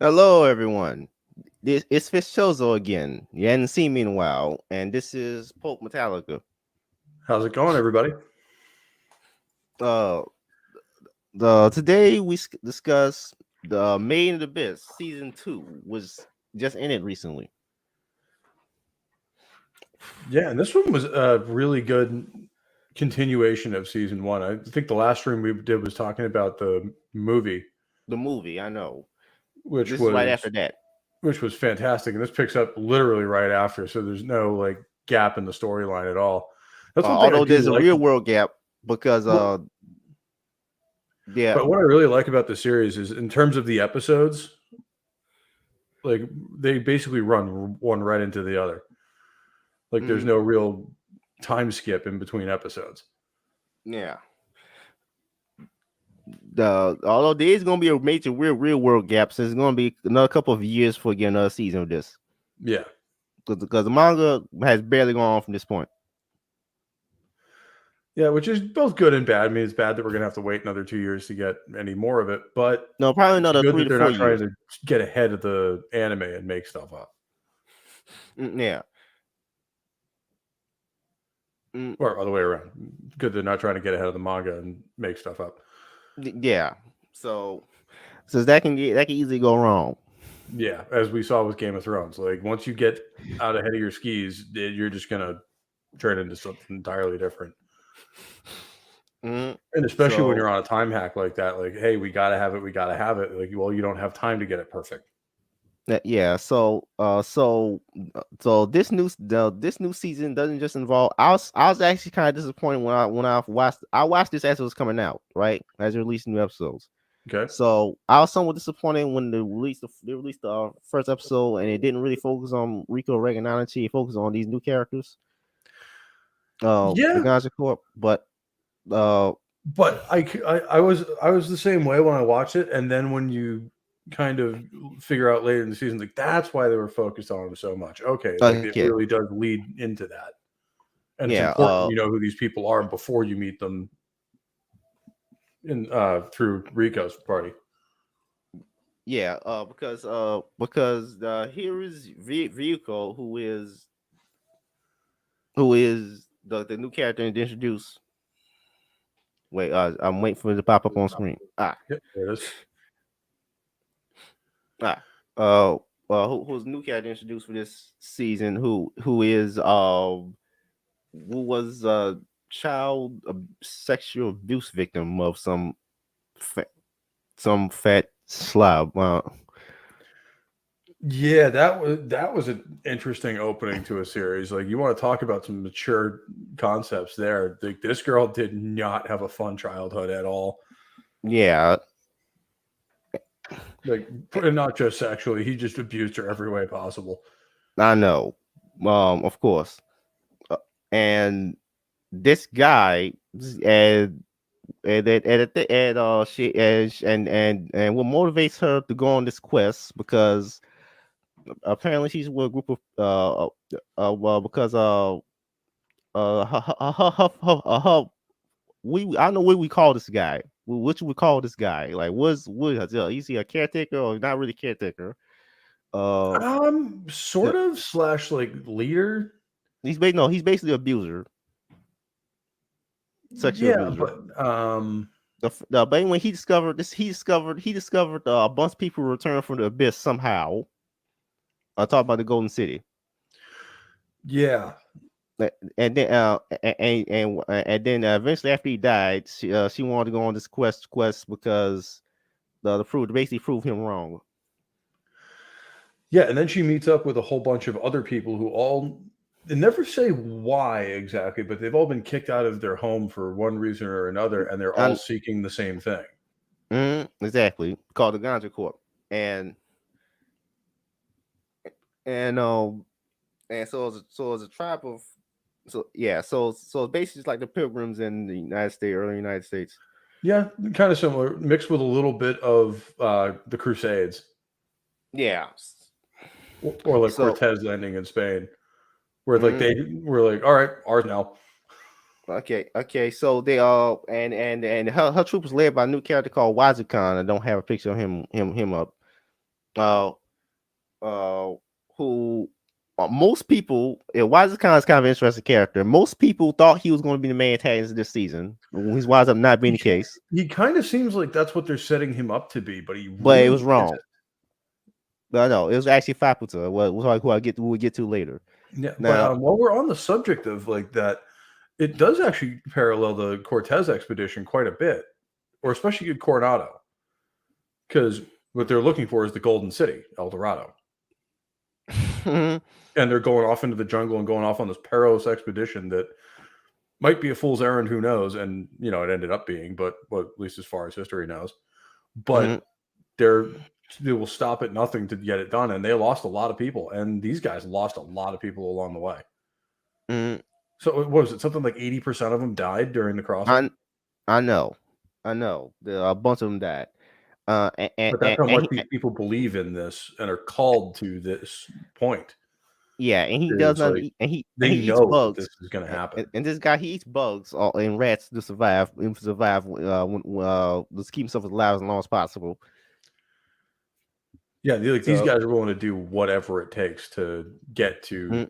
Hello, everyone. It's Fischozo again. You hadn't seen me in a while, and this is Pope Metallica. How's it going, everybody? Uh, the today we discuss the Made in the Abyss season 2 was just ended recently. Yeah, and this one was a really good continuation of season one. I think the last stream we did was talking about the movie, The movie, I know. which This is right was after that. which was fantastic, and this picks up literally right after. So there's no like gap in the storyline at all. That's one thing I Although do there's a like. real world gap because Well, yeah, but what I really like about the series is in terms of the episodes, like they basically run one right into the other. Like there's mhm, no real time skip in between episodes. yeah. Although there is gonna be a major real world gap, so it's gonna be another couple of years for getting another season of this. Yeah. Because the manga has barely gone on from this point. Yeah, which is both good and bad. I mean, it's bad that we're gonna have to wait another 2 years to get any more of it, but No, probably it's another good three that to they're four not trying years. to get ahead of the anime and make stuff up. Yeah. Mm, Or other way around. Good they're not trying to get ahead of the manga and make stuff up. yeah. So that can easily go wrong. Yeah, as we saw with Game of Thrones. Like once you get out ahead of your skis, you're just gonna turn into something entirely different. Mm, And especially when so you're on a time hack like that, like, hey, we gotta have it, we gotta have it. Like, well, you don't have time to get it perfect. yeah. So this new season doesn't just involve. I was actually kind of disappointed when I watched this as it was coming out, right, as it released new episodes. Okay. So I was somewhat disappointed when they released the first episode and it didn't really focus on Riko Regananchi. It focused on these new characters, the Yeah, Ganja Corp. But uh, but I was the same way when I watched it, and then when you kind of figure out later in the season, like that's why they were focused on him so much. Okay, like it okay, really does lead into that, and it's yeah, important you know who these people are before you meet them in through Rico's party. yeah, because here is Riko, who is the new character to introduce. Wait, I'm waiting for it to pop up on screen. Yep, there it is. Ah, uh, who's new character introduced for this season? Who was a child sexual abuse victim of fa- some fat slob. Yeah, that was an interesting opening to a series. Like you want to talk about some mature concepts there. Like this girl did not have a fun childhood at all. Yeah, Like not just sexually, he just abused her every way possible. I know. Of course. Uh, and this guy, and she and what motivates her to go on this quest because apparently she's with a group of well because we I don't know what we call this guy. What you would call this guy? Like, is he a caretaker or not really caretaker? Uh, Sort of slash like leader. he's basically an abuser, sexual Yeah, abuser. but But when he discovered a bunch of people returned from the abyss somehow. I talk about the Golden City. yeah, And then and then eventually after he died, she wanted to go on this quest because the proof basically prove him wrong. yeah, and then she meets up with a whole bunch of other people who all they never say why exactly, but they've all been kicked out of their home for one reason or another, and they're all And seeking the same thing. exactly called the Ganja Corp. And and um and so it's a tribe of so basically it's like the pilgrims in the United States, early United States. Yeah, kind of similar, mixed with a little bit of the Crusades, Yeah. or like So Cortez landing in Spain, where like mm, they were like, all right, ours now. okay. So they all and her troop is led by a new character called Wazukan. I don't have a picture of him up. uh, uh, who most people, why is this kind of interesting character? Most people thought he was going to be the main antagonist this season. He's winds up not being the case, He kind of seems like that's what they're setting him up to be, but he but it really was wrong. isn't. But no, it was actually Faputa. Who we'll get to later. Yeah, but Now, while we're on the subject of like that, it does actually parallel the Cortez expedition quite a bit, or especially in Coronado, because what they're looking for is the Golden City, El Dorado. And they're going off into the jungle and going off on this perilous expedition that might be a fool's errand, who knows? And it ended up being, but well, at least as far as history knows. But they will stop at nothing to get it done, and they lost a lot of people, and these guys lost a lot of people along the way. So what was it? Something like 80% of them died during the crossing. I know. A bunch of them died. But that's how much these people believe in this and are called to this point. Yeah, and he does not. Like, And he know eats bugs. this is going to happen. And this guy, he eats bugs and rats to survive. Let's keep himself alive as long as possible. Yeah, these guys are willing to do whatever it takes to get to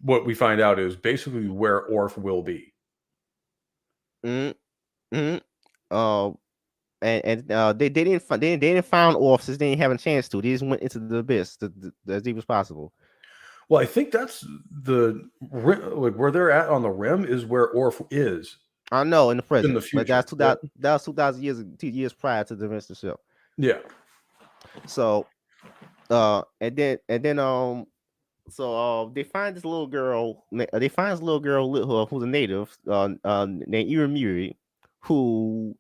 what we find out is basically where Orf will be. And they didn't find Orf since they didn't have a chance to. They just went into the abyss as deep as possible. Well, I think that's where they're at on the rim is where Orf is. I know in the present, in the future. But that was 2,000 years prior to the rest of the show. Yeah. So, they find this little girl. They find this little girl who's a native, named Iramuri, who.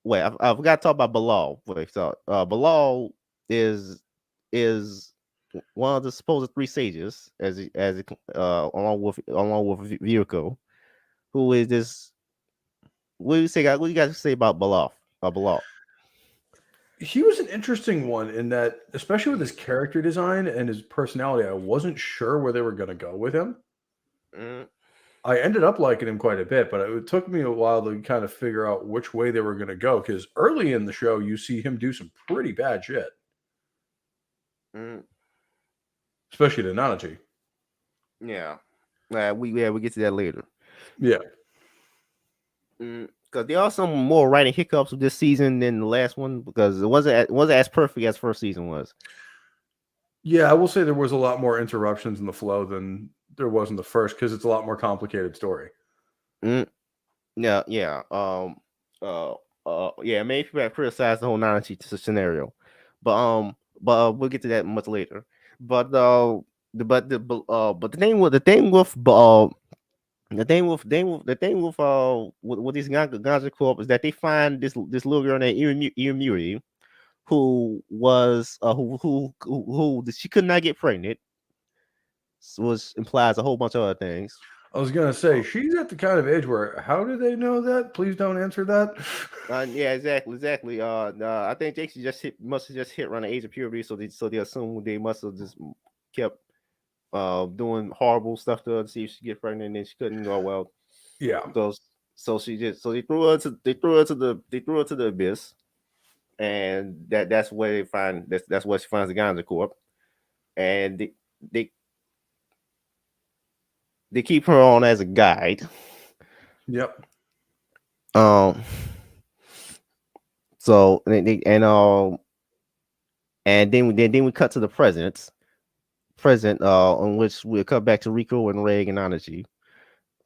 Wait, I forgot to talk about Bilal. Wait, so Bilal is one of the supposed 3 sages, along with Riko, who is this. What do you say? What do you guys say about Bilal? He was an interesting one in that, especially with his character design and his personality, I wasn't sure where they were going to go with him. I ended up liking him quite a bit, but it took me a while to kind of figure out which way they were going to go, because early in the show, you see him do some pretty bad shit. Especially to Nanachi. Yeah. We get to that later. Yeah. Because there are some more writing hiccups with this season than the last one, because it wasn't as perfect as first season was. Yeah, I will say there was a lot more interruptions in the flow than there was in the first, because it's a lot more complicated story. Yeah. Many people have criticized the whole Nanachi scenario, but we'll get to that much later. But the thing with these Ganja Corp is that they find this little girl named Iramuri, who was who she could not get pregnant, which implies a whole bunch of other things. I was gonna say she's at the kind of age where how do they know that? Please don't answer that. Yeah, exactly. I think Jake must have just hit around the age of puberty, so they assume they must have just kept doing horrible stuff to her to see if she get pregnant, and then she couldn't go well. Yeah. So they threw her to the abyss, and that's where they find that's where she finds the Ganja Corp, and they keep her on as a guide. Yep. So then we cut to the present, on which we'll cut back to Riko and Reg and Nanachi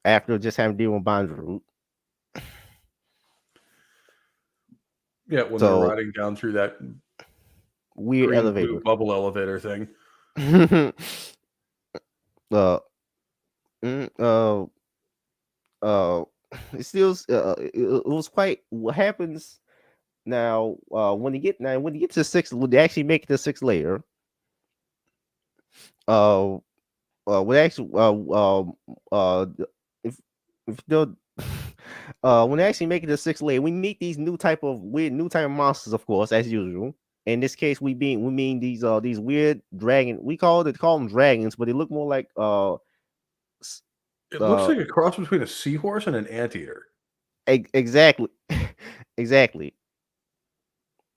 after just having to deal with Bondroot. Yeah, when they're riding down through that weird elevator, bubble elevator thing. It still it was quite what happens now when you get to the 6th, would they actually make it to 6th layer? Would actually if the when they actually make it to 6th layer, we meet these new type of monsters, of course, as usual. In this case, we mean these weird dragon. We call them dragons, but they look more like it looks like a cross between a seahorse and an anteater. Exactly.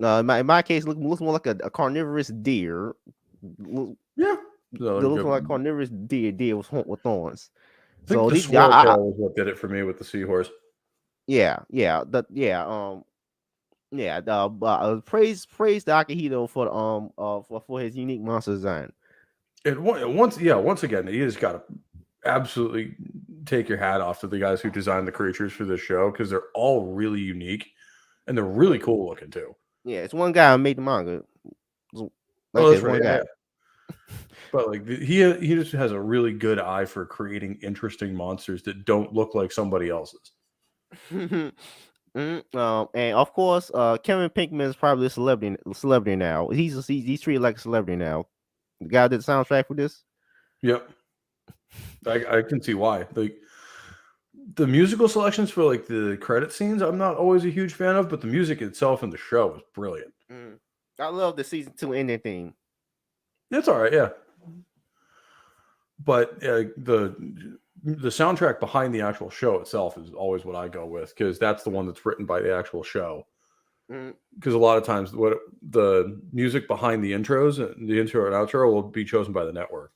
In my case, looks more like a carnivorous deer. Yeah. It looks like carnivorous deer with thorns. I think So the these, swallowtail was what did it for me with the seahorse. praise the Akihito for his unique monster design. And once again, you just got to absolutely take your hat off to the guys who designed the creatures for this show because they're all really unique and they're really cool looking too. Yeah, it's one guy who made the manga. Oh, that's It's right. one guy. But like he just has a really good eye for creating interesting monsters that don't look like somebody else's. And of course, Kevin Pinkman is probably a celebrity now. He's treated like a celebrity now. The guy did the soundtrack for this. Yep, I can see why. Like the musical selections for like the credit scenes, I'm not always a huge fan of, but the music itself in the show is brilliant. I love the season 2 ending theme. It's all right, yeah. But the soundtrack behind the actual show itself is always what I go with because that's the one that's written by the actual show. Because a lot of times, what the music behind the intros, the intro and outro, will be chosen by the network.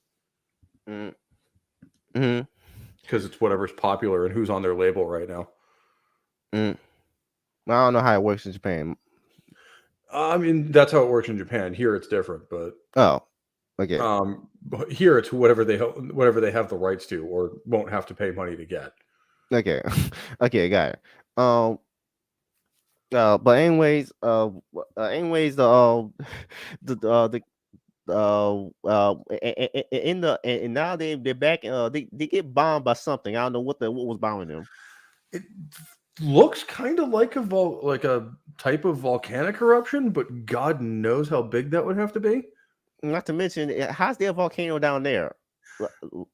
Because it's whatever's popular and who's on their label right now. I don't know how it works in Japan. I mean, that's how it works in Japan. Here, it's different, but okay. Here, it's whatever they have the rights to, or won't have to pay money to get. Okay, okay, got it. But anyways, and now they're back. They get bombed by something. I don't know what was bombing them. It looks kind of like a type of volcanic eruption, but God knows how big that would have to be. Not to mention, how's there a volcano down there?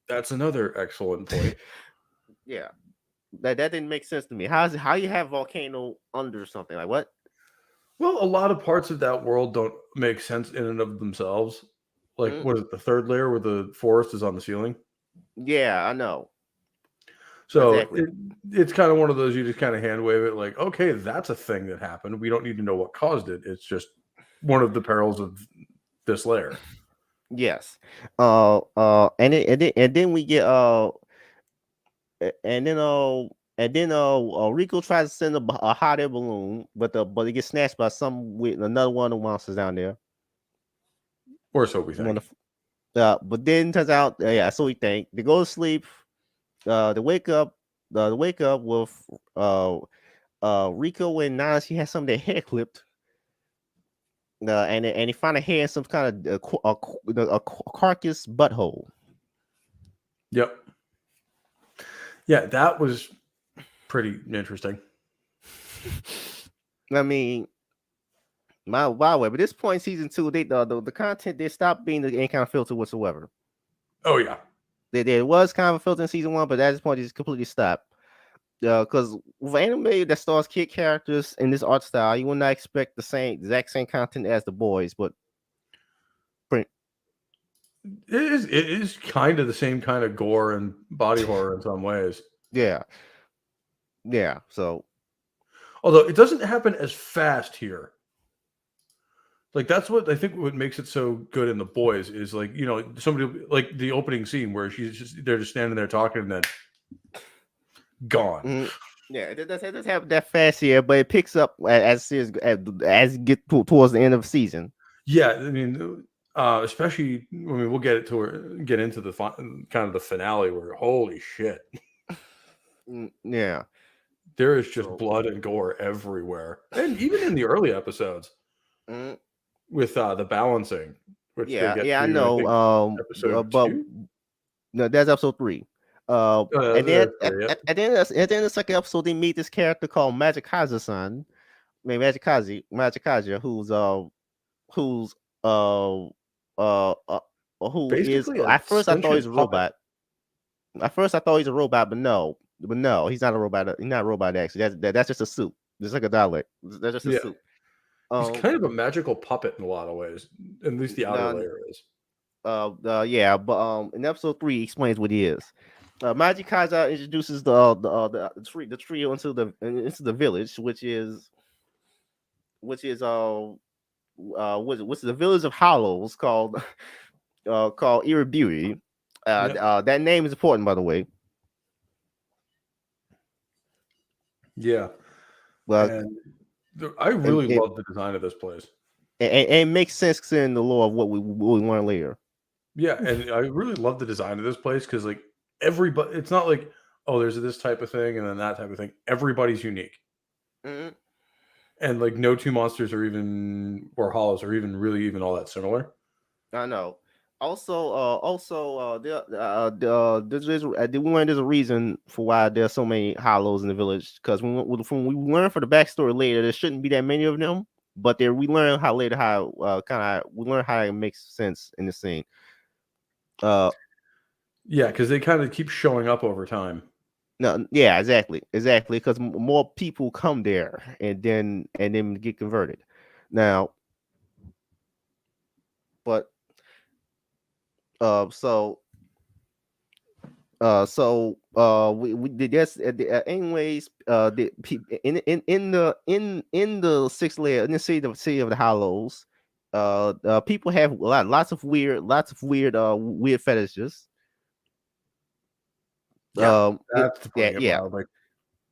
That's another excellent point. Yeah, that didn't make sense to me. How you have volcano under something like what? Well, a lot of parts of that world don't make sense in and of themselves. Like, what is it, the third layer where the forest is on the ceiling? Yeah, I know. So exactly. It's kind of one of those you just kind of hand wave it like, okay, that's a thing that happened. We don't need to know what caused it. It's just one of the perils of this layer. Yes. And then we get Riko tries to send a hot air balloon, but it gets snatched by with another one of the monsters down there. Or so we think. But then turns out, so we think they go to sleep. They wake up with Riko and Nana. She has some of their hair clipped. And they find a hair in some kind of a carcass butthole. Yep. Yeah, that was pretty interesting. I mean, by the way, but this point in season 2, the content they stopped being any kind of filter whatsoever. Oh yeah, there was kind of a filter in season 1, but at this point, it's completely stopped. Because with anime that stars kid characters in this art style, you will not expect the exact same content as the boys, but it is kind of the same kind of gore and body horror in some ways. Yeah. So, although it doesn't happen as fast here. Like that's what I think what makes it so good in the boys is like, you know, somebody like the opening scene where they're just standing there talking and then gone. Yeah, it doesn't happen that fast here, but it picks up as it gets towards the end of the season. Yeah, I mean, especially we'll get into the kind of the finale where holy shit. Yeah, there is just blood and gore everywhere, and even in the early episodes with the balancing. Which I know. Episode but 2? No, that's episode 3. And then at the end of the second episode, they meet this character called Magikaza-san. I mean, Magikaza, who is at first I thought he was a robot. At first I thought he was a robot, but no, he's not a robot. He's not a robot actually. That's just a suit. It's like a Dalek. That's just a suit. He's kind of a magical puppet in a lot of ways. At least the outer layer is. But in episode 3, he explains what he is. Magikaza introduces the trio into the village, which is which is what's the village of Hollows called called Iribiri. Yep. That name is important, by the way. Yeah. Well, And I and really love the design of this place. and it makes sense considering the lore of what we learn later. Yeah, and I really love the design of this place because like everybody, it's not like oh, there's this type of thing and then that type of thing. Everybody's unique, Mhm. and like no two monsters are even or hollows are even really even all that similar. I know. We learned there's a reason for why there's so many hollows in the village. Because when we learn for the backstory later, there shouldn't be that many of them. But there, we learn how later how we learn how it makes sense in the scene. Uh, Yeah, because they kind of keep showing up over time. no, yeah, exactly. Because more people come there and then get converted. Now, but so we did this anyways in the sixth layer in the city of the hollows people have lots of weird fetishes Yeah, it, that's yeah putting it yeah mildly.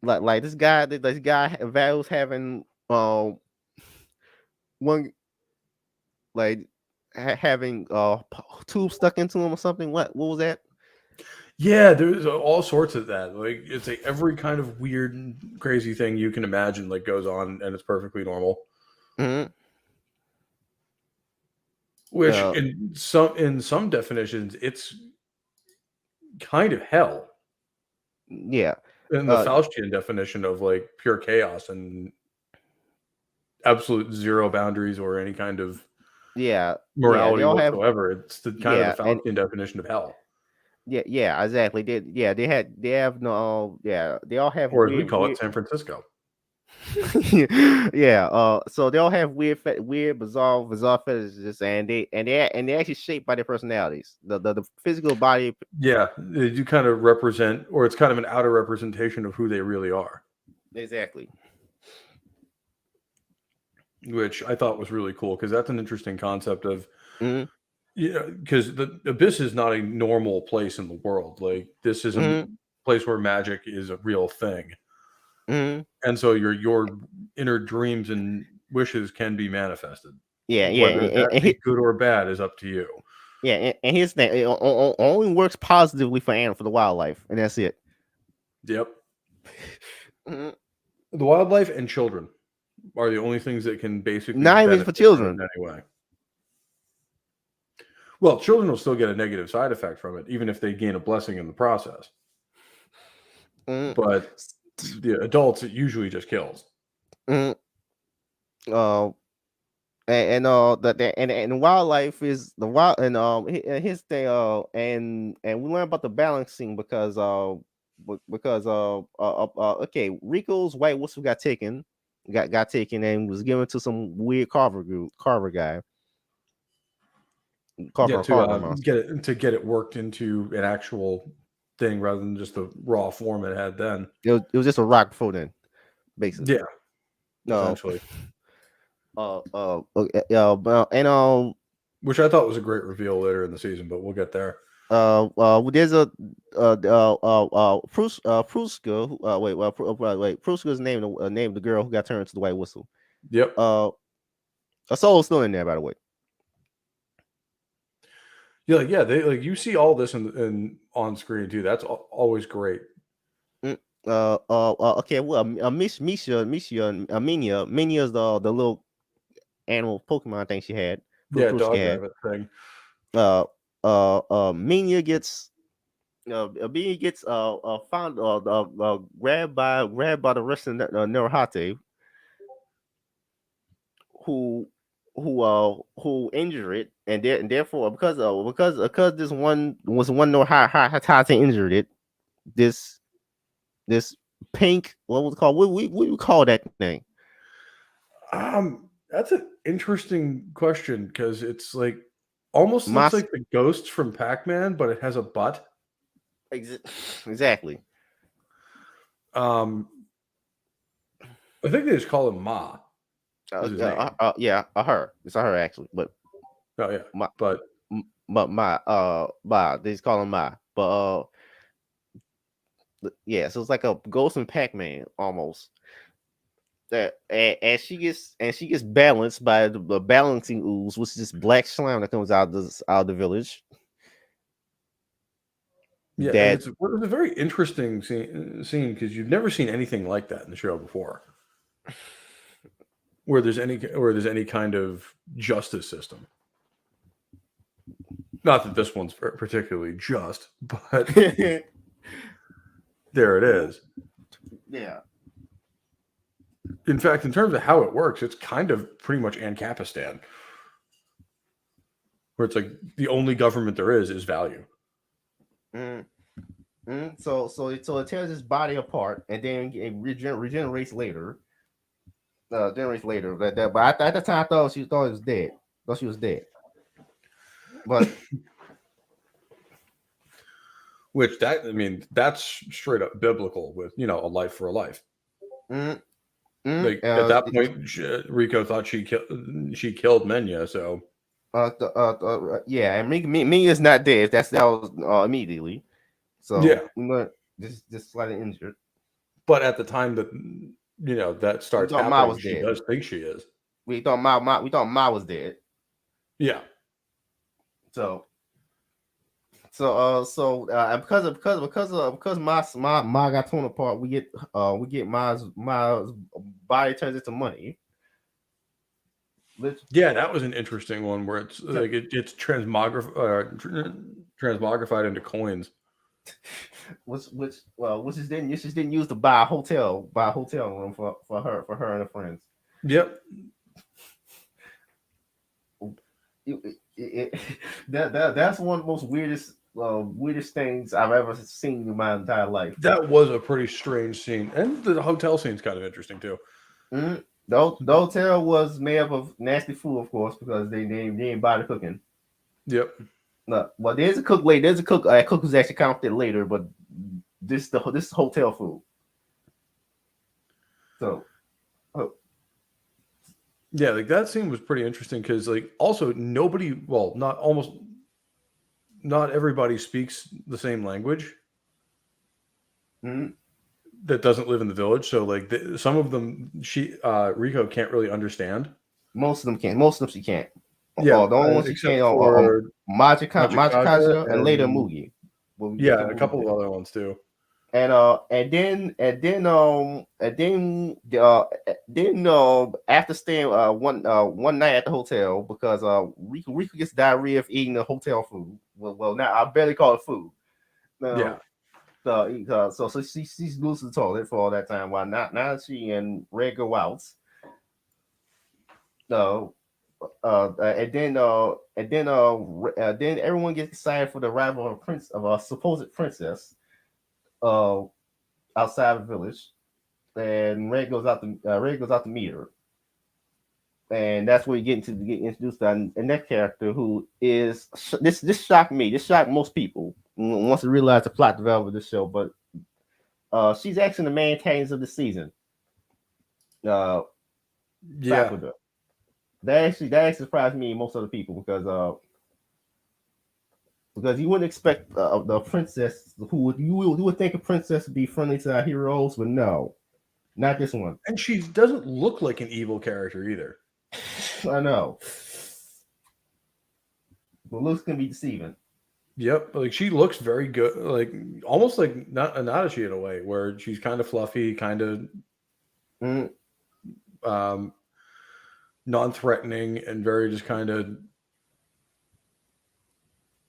like this guy values having one like having tube stuck into him or something. What was that? Yeah, there's all sorts of that. Like it's like every kind of weird, and crazy thing you can imagine like goes on, and it's perfectly normal. Hmm. Which in some definitions, it's kind of hell. Yeah. In the uh Faustian definition of like pure chaos and absolute zero boundaries or any kind of yeah, they morality all have. whatsoever, it's the kind of the Yeah, and Faustian definition of hell, yeah, exactly. They have no. Yeah, they all have or as we call it, weird. San Francisco. Yeah. So they all have weird, bizarre fetishes, and they actually shaped by their personalities. The physical body. Yeah, they do kind of represent, or it's kind of an outer representation of who they really are, Exactly. which I thought was really cool because that's an interesting concept of, Hmm. yeah, because the abyss is not a normal place in the world. Like this is a Hmm. place where magic is a real thing, Hmm. and so your inner dreams and wishes can be manifested. Yeah, Whether that be good or bad is up to you. and his thing only works positively for the wildlife, and that's it. Yep. Hmm. The wildlife and children are the only things that can basically Not even for benefit from it children. in any way. Well, children will still get a negative side effect from it, even if they gain a blessing in the process. Mm, But the adults, it usually just kills. mm, uh, and wildlife is the wild and his thing and we learn about the balancing because okay, Rico's white whistle got taken and was given to some weird carver guy Yeah, carver monster. get it worked into an actual thing rather than just the raw form it had then. It was just a rock before then, basically. Yeah, No. essentially. And Which I thought was a great reveal later in the season, but we'll get there. there's a Pruska. Pruska's named the girl who got turned into the white whistle. Yep. A soul's still in there, by the way. Yeah, they like you see all this in on screen too. That's always great. Mm, okay. Well, Minya is the little animal Pokemon thing she had. Yeah, Pruska dog had. rabbit thing. Minya gets. Minya gets found grabbed by the rest of Neurohate, who who injured it, and therefore because this one was one know how to injured it. This this pink, what was it called? What we call that thing? That's an interesting question because it's like almost looks Mas like the ghost from Pac-Man, but it has a butt. exactly. Um, I think they just call him Ma. is his name. Yeah, a her. It's a her actually, but Oh yeah, my, but my, they just call him my, but yeah, so it's like a Ghost and Pac-Man almost. That and she gets balanced by the balancing ooze, which is this black slime that comes out of the village. yeah, and That it's a very interesting scene because you've never seen anything like that in the show before, where there's any kind of justice system. Not that this one's particularly just, but there it is. Yeah. In fact, in terms of how it works, it's kind of pretty much Ancapistan, where it's like the only government there is value. So it tears his body apart and then it regenerates later. Generates later. But at the time, I thought she was dead. Thought she was dead. But which that's straight up biblical with a life for a life. Like at that point, Riko thought she killed Menya. So yeah, and me is not dead. That was immediately. So yeah, just slightly injured. But at the time that that starts happening, she does think she is. We thought Ma was dead. Yeah. Because Ma got torn apart, we get Ma's body turns into money. Yeah, that was an interesting one where it's like it's transmogrified into coins. Which is then used to buy a hotel room for her and her friends. Yep. That's one of the most weirdest things I've ever seen in my entire life. That was a pretty strange scene, and the hotel scene's kind of interesting too. Mm-hmm. The hotel was made up of nasty food, of course, because they didn't buy the cooking. Yep. No, well, there's a cook later. There's a cook. Cook who's actually counted later, but this is hotel food. So, yeah, like that scene was pretty interesting because, like, also not everybody speaks the same language. Mm-hmm. That doesn't live in the village, so like some of them, Riko can't really understand. Most of them can't. Most of them she can't. Yeah, the only ones she can't are Majikaja and later Mugi. Yeah, a couple of other ones too. And then after staying one night at the hotel because Riko gets diarrhea of eating the hotel food. Well now I barely call it food. Yeah. So she's loose to the toilet for all that time. While now she and Red go out. And then everyone gets excited for the arrival of a supposed princess outside the village, and Red goes out to meet her, and that's where you get introduced to the next character who is this shocked me. This shocked most people once they realize the plot development of the show, but she's actually the main antagonist of the season. Yeah. That actually surprised me and most other people because you wouldn't expect the princess you would think a princess would be friendly to our heroes, but no, not this one. And she doesn't look like an evil character either. I know. The looks can be deceiving. Yep, like she looks very good, like almost like not Nadashi in a way, where she's kind of fluffy, kind of non-threatening, and very just kind of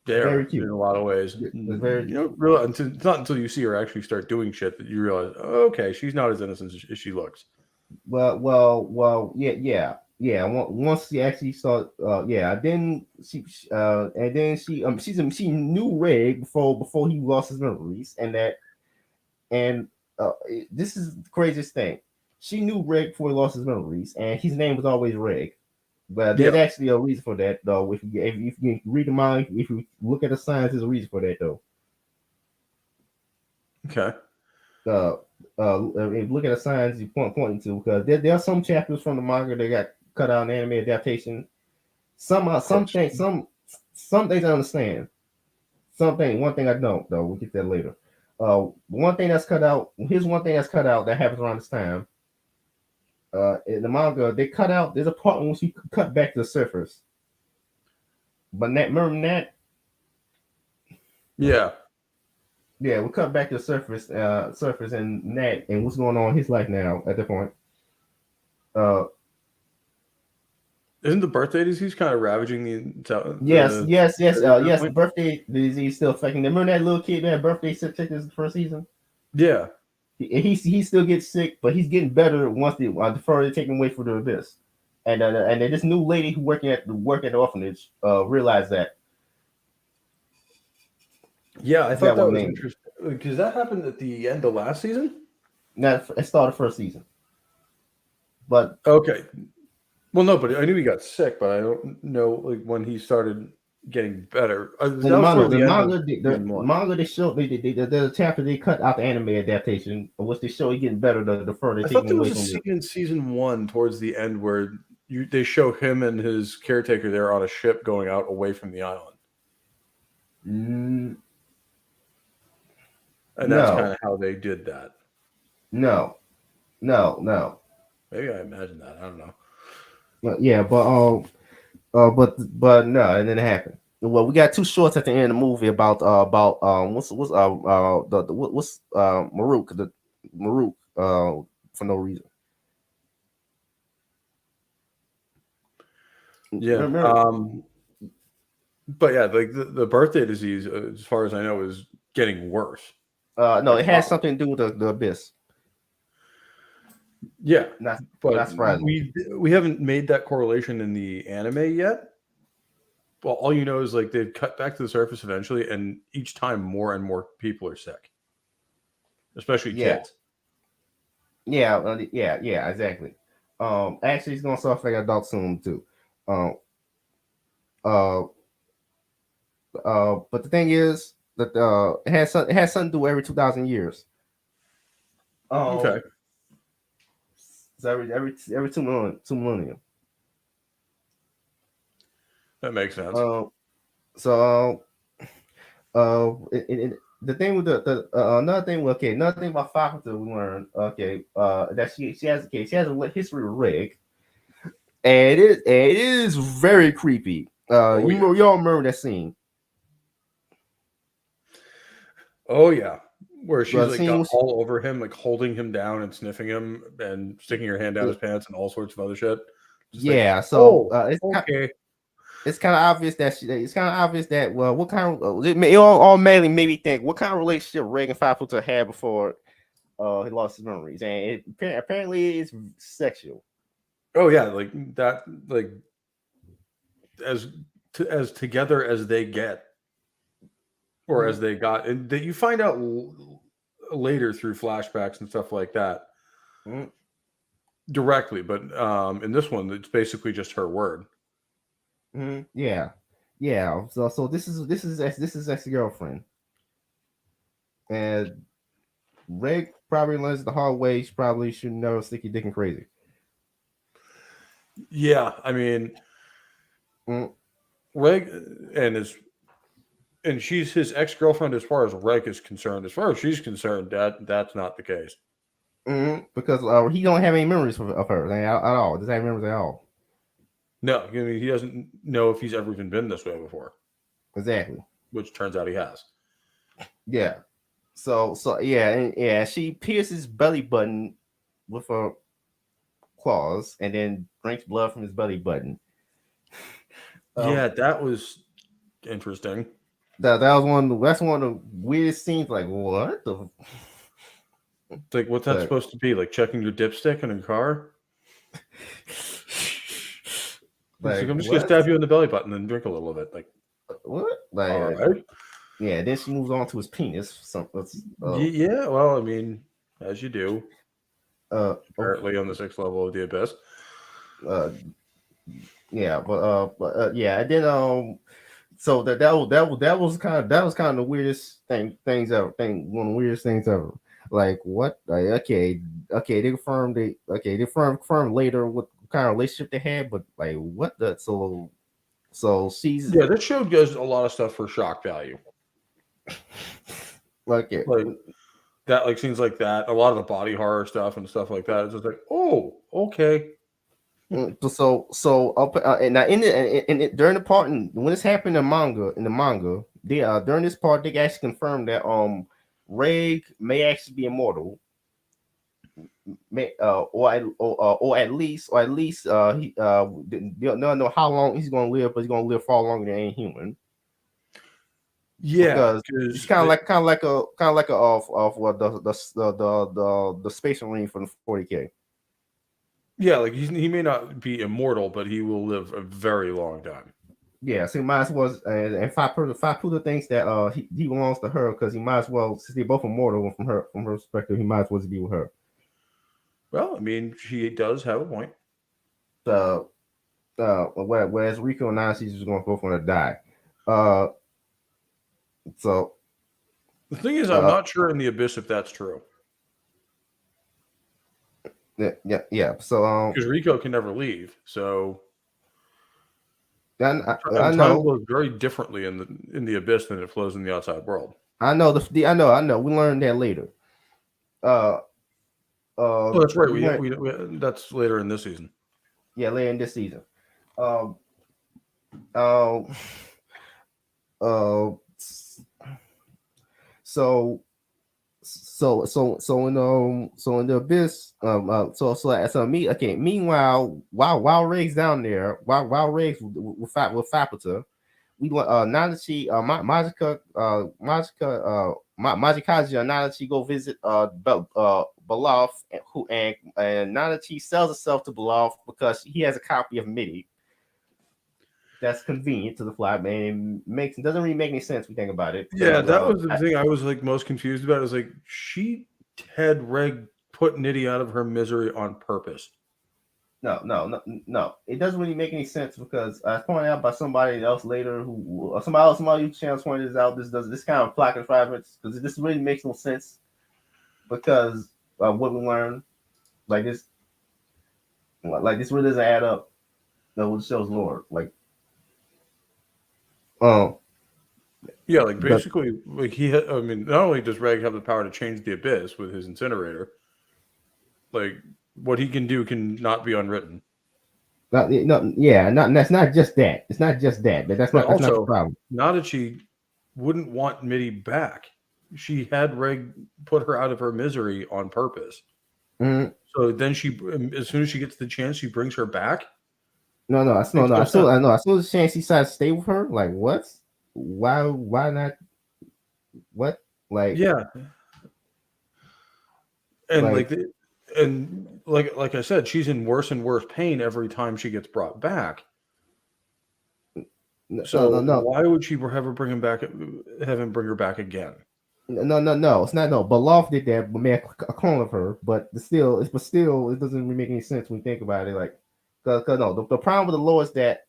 there very cute in a lot of ways. Very it's not until you see her actually start doing shit that you realize, oh, okay, she's not as innocent as she looks. Well, yeah. Once she actually saw, then she knew Reg before he lost his memories, and this is the craziest thing. She knew Reg before he lost his memories, and his name was always Reg. But there's actually a reason for that, though. If you read the mind, if you look at the signs, there's a reason for that, though. Okay. Look at the signs you pointing to, because there are some chapters from the manga that got cut out in anime adaptation. Of course. Some things I understand. One thing I don't though. We'll get that later. One thing that's cut out. Here's one thing that's cut out that happens around this time. In the manga, they cut out. There's a part when she cut back to the surface. But that, remember that? Yeah. Yeah, we cut back to the surface and Nat and what's going on in his life now at that point. Uh, Isn't the birthday disease kind of ravaging yes, the yes, yes, yes. The point? birthday disease still affecting them. Remember that little kid that had birthday sickness the first season? Yeah. He still gets sick, but he's getting better once the further they take him away from the abyss. And then this new lady who work at the orphanage realized that. Yeah, I thought That that one was name. interesting because that happened at the end of last season. Now it started first season, but Okay. Well, no, but I knew he got sick, but I don't know like when he started getting better. That in the was manga, toward the end of the season one. manga they show there's a chapter they cut out the anime adaptation, in which they show he getting better the further I they take thought him there away was a from scene the. in season one towards the end where they show him and his caretaker there on a ship going out away from the island, Mm, and that's kind no, of how they did that. no, no. Maybe I imagined that. I don't know. Yeah, but no, and then it happened. Well, we got two shorts at the end of the movie about what's Maruk for no reason. Yeah. Remember, But yeah, like the birthday disease, as far as I know, is getting worse. no, Like, it has something to do with the abyss. yeah, Not but surprising. we haven't made that correlation in the anime yet. Well, all you know is like they've cut back to the surface eventually, and each time more and more people are sick, especially Yeah, kids. yeah, exactly. Actually, it's gonna start like adult soon too. Um, uh, but the thing is that it has something to do every 2,000 years. Okay, So every 2 millennium. that makes sense. Um, so the thing with the another thing, another thing about faculty we learned, that she has a history with Rick, and it is very creepy. Oh yeah, Y'all remember that scene? oh yeah. Where she's The like scene got was all over him, like holding him down and sniffing him and sticking her hand down his pants and all sorts of other shit. Just like, yeah. So oh, okay. it's kind of obvious that it's kind of obvious that what kind of it all mainly made me think what kind of relationship Rick and Faculty had before he lost his memories, and apparently it's sexual. Oh yeah, like that, like as as together as they get, or as Mhm. they got, and that you find out later through flashbacks and stuff like that Mhm. directly. But in this one, it's basically just her word. Yeah, yeah. So this is ex girlfriend, and Rick probably learns the hard way. She probably should never stick your dick in crazy. Yeah, I mean, Mm-hmm. Reg and she's his ex girlfriend as far as Reg is concerned. As far as she's concerned, that's not the case. Because he don't have any memories of her at all. Doesn't have memories at all. No, I mean he doesn't know if he's ever even been this way before, Exactly. which turns out he has. Yeah. So yeah, and yeah, she pierces belly button with her claws, and then drinks blood from his belly button. Yeah, that was interesting. That was that's one of the weirdest scenes. Like what the? It's like, what's that Like, supposed to be? Like checking your dipstick in a car? It's like, like I'm just gonna what? stab you in the belly button and drink a little of it. Like, What? Like all right. yeah. Then she moves on to his penis. Yeah, well, I mean, as you do, Oh, apparently on the sixth level of the abyss. uh, yeah, yeah, and then so that was kind of the weirdest things ever. One of the weirdest things ever. Like what? Like okay, they confirmed later what kind of relationship they had, but like what the so she's Yeah, this show does a lot of stuff for shock value, like it. like that, like scenes like that. A lot of the body horror stuff and stuff like that. It's just like, oh, okay, So and now during the part when this happened in the manga, they during this part they actually confirmed that Reg may actually be immortal, may or at least he they don't know how long he's gonna live, but he's gonna live far longer than any human yeah, because it's because kind of like a of what the space marine from the 40K. yeah, like he may not be immortal, but he will live a very long time. Yeah, so he might as well, and Five thinks that he belongs to her because he might as well, since they're both immortal from her perspective, he might as well be with her. Well, I mean, she does have a point. So whereas Riko and Nancy just going to both want to die. Uh, so The thing is, I'm uh, not sure in the abyss if that's true yeah. So because Riko can never leave. So I and time know flows very differently in the abyss than it flows in the outside world. I know. We learned that later. Uh, Oh, that's right. we learned We that's later in this season. yeah later in this season. Um, uh, uh, so so in the abyss meanwhile while Riggs down there while Riggs with Fapita, we want now that she Majikaja now that she go visit Belaf and now that she sells herself to Belaf because he has a copy of MIDI that's convenient to the fly man. Doesn't really make any sense when you think about it Yeah, because that was the thing I was like most confused about. It was like she had Reg put Nitty out of her misery on purpose. No. It doesn't really make any sense because I pointed out by somebody else later somebody who channel pointed this out. This kind of plot contrivance because this really makes no sense because what we learned like this really doesn't add up. No, with the show's lore um Yeah, like the basically, like he had. I mean, not only does Reg have the power to change the abyss with his incinerator, like what he can do can not be unwritten. not no yeah not that's not just that it's not just that but But that's not the also, problem. now that she wouldn't want Mitty back, she had Reg put her out of her misery on purpose. Mm-hmm. So then she, as soon as she gets the chance, she brings her back. No, Makes no sense. I know. As soon as the chance he decided to stay with her, like what? Why not? What? Like, Yeah, and like like I said, she's in worse and worse pain every time she gets brought back. So no. why would she have her bring him back? Have him bring her back again? No. It's not no. Baloff did that, but made a clone of her. But still, it doesn't really make any sense when you think about it. Like, cause no, the problem with the law is that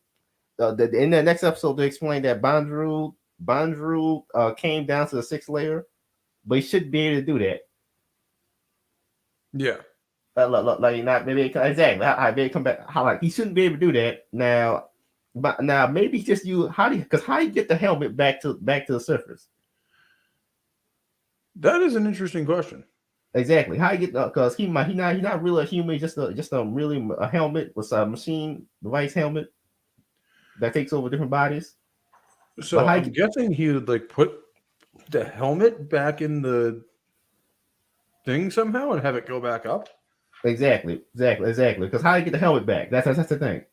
in the next episode they explain that Bandru came down to the sixth layer, but he shouldn't be able to do that. Yeah, Like not maybe exactly how they come back. How like he shouldn't be able to do that now. But now maybe just you how do you get the helmet back to the surface? that is an interesting question. Exactly. How you get because he not really a human. He's just a really a helmet with a machine device helmet that takes over different bodies. But So I'm guessing he would like put the helmet back in the thing somehow and have it go back up. exactly. Because how you get the helmet back? That's the thing.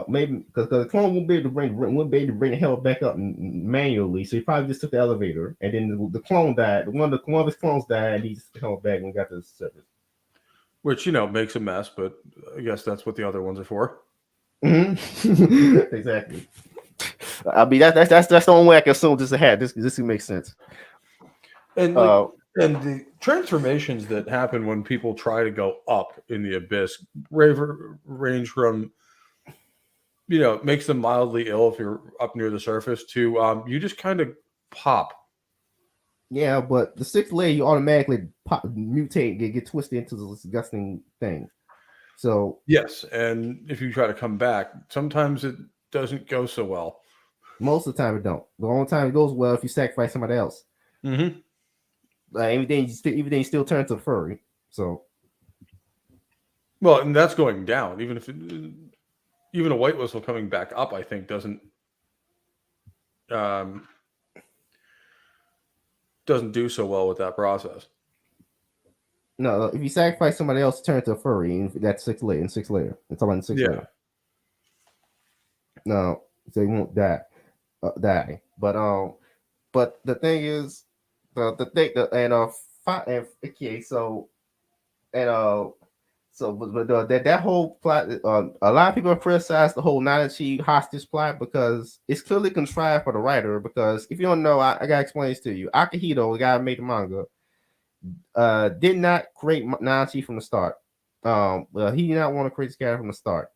Maybe because the clone won't be able to bring the helmet back up manually. So he probably just took the elevator, and then the clone died. One of his clones died, and he just took the helmet back when he got to the surface. Which makes a mess, but I guess that's what the other ones are for. Mm-hmm. Exactly. I mean that's the only way I can assume this had this makes sense. And and the transformations that happen when people try to go up in the abyss range from makes them mildly ill if you're up near the surface to you just kind of pop. Yeah, but the sixth layer you automatically mutate, get twisted into this disgusting thing. So Yes, and if you try to come back, sometimes it doesn't go so well. most of the time it don't. The only time it goes well if you sacrifice somebody else. Mm-hmm. Everything still turns to furry. So Well, and that's going down. Even a white whistle coming back up, I think, um, doesn't do so well with that process. no, if you sacrifice somebody else, turn to a furry, and that's sixth layer. In sixth layer, it's all in sixth Yeah. layer. No, so you won't die. But the thing is, the thing and okay, so and but that whole plot, a lot of people criticize the whole Nanachi hostage plot because it's clearly contrived for the writer. Because if you don't know, I gotta explain this to you. Akihito, the guy who made the manga, did not create Nanachi from the start. Well, he did not want to create this character from the start.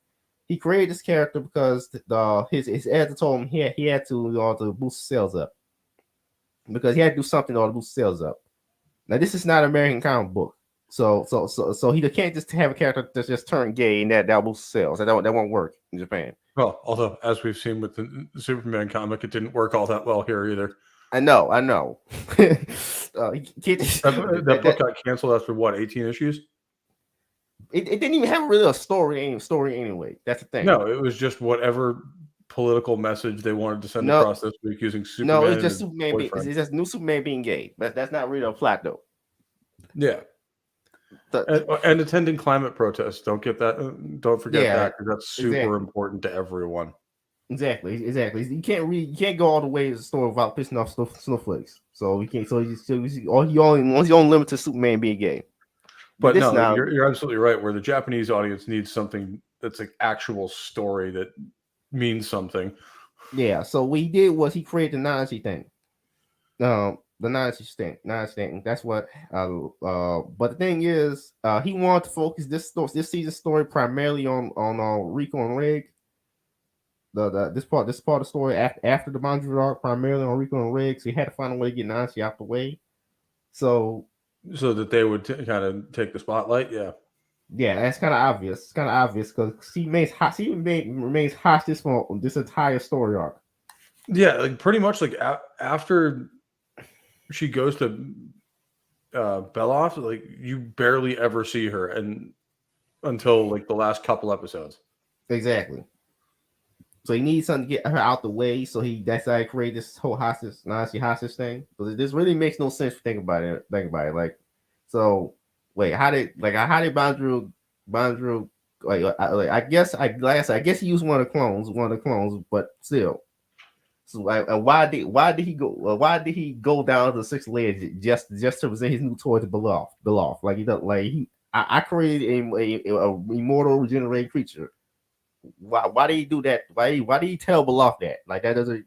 He created this character because his editor told him he had to boost sales up, because he had to do something to boost sales up. Now this is not an American comic book, so he can't just have a character that's just turned gay and that will sales. That won't work in Japan. Well, although as we've seen with the Superman comic, it didn't work all that well here either. I know. That book got canceled after what, 18 issues? It didn't even have really a story anyway. That's the thing. No, it was just whatever political message they wanted to send across this week using Superman. No, it's just Superman. It's just new Superman being gay, but that's not really a plot though. Yeah. And attending climate protests. Don't forget that, because that's super important to everyone. Exactly. You can't go all the way to the store without pissing off snowflakes. So you can't. So he only limit to Superman being gay. But no, you're absolutely right. Where the Japanese audience needs something that's an actual story that means something. Yeah. So what he did was he created the Nazi thing. The Nazi thing. That's what. But the thing is, he wanted to focus this season story primarily on Riko and Reg. This part of the story after the Manju arc, primarily on Riko and Reg. So he had to find a way to get Nazi out the way. So that they would kind of take the spotlight. Yeah, that's kind of obvious. It's kind of obvious because she remains hostage for this entire story arc. Yeah, like pretty much like after she goes to Beloff, like you barely ever see her, and until like the last couple episodes. Exactly. So he needs something to get her out the way. So that's how he created this whole Nazi hostage thing. But this really makes no sense. Think about it. Like, so wait, how did Bandru? I guess he used one of the clones, but still. So why did he go down to the sixth layer just to present his new toy to Beloff? Like I created a immortal regenerated creature. Why did he do that? Why did he tell Beloff that? Like that doesn't.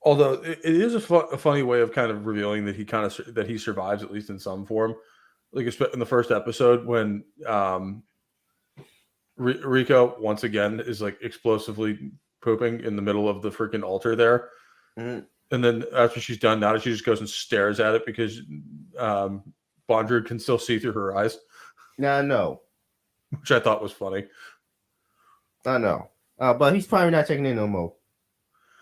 Although it is a funny way of kind of revealing that he survives, at least in some form. Like in the first episode when Riko once again is like explosively pooping in the middle of the freaking altar there, and then after she's done, now she just goes and stares at it because Bondrewd can still see through her eyes. Yeah, I know, which I thought was funny. I know, but he's probably not checking in no more.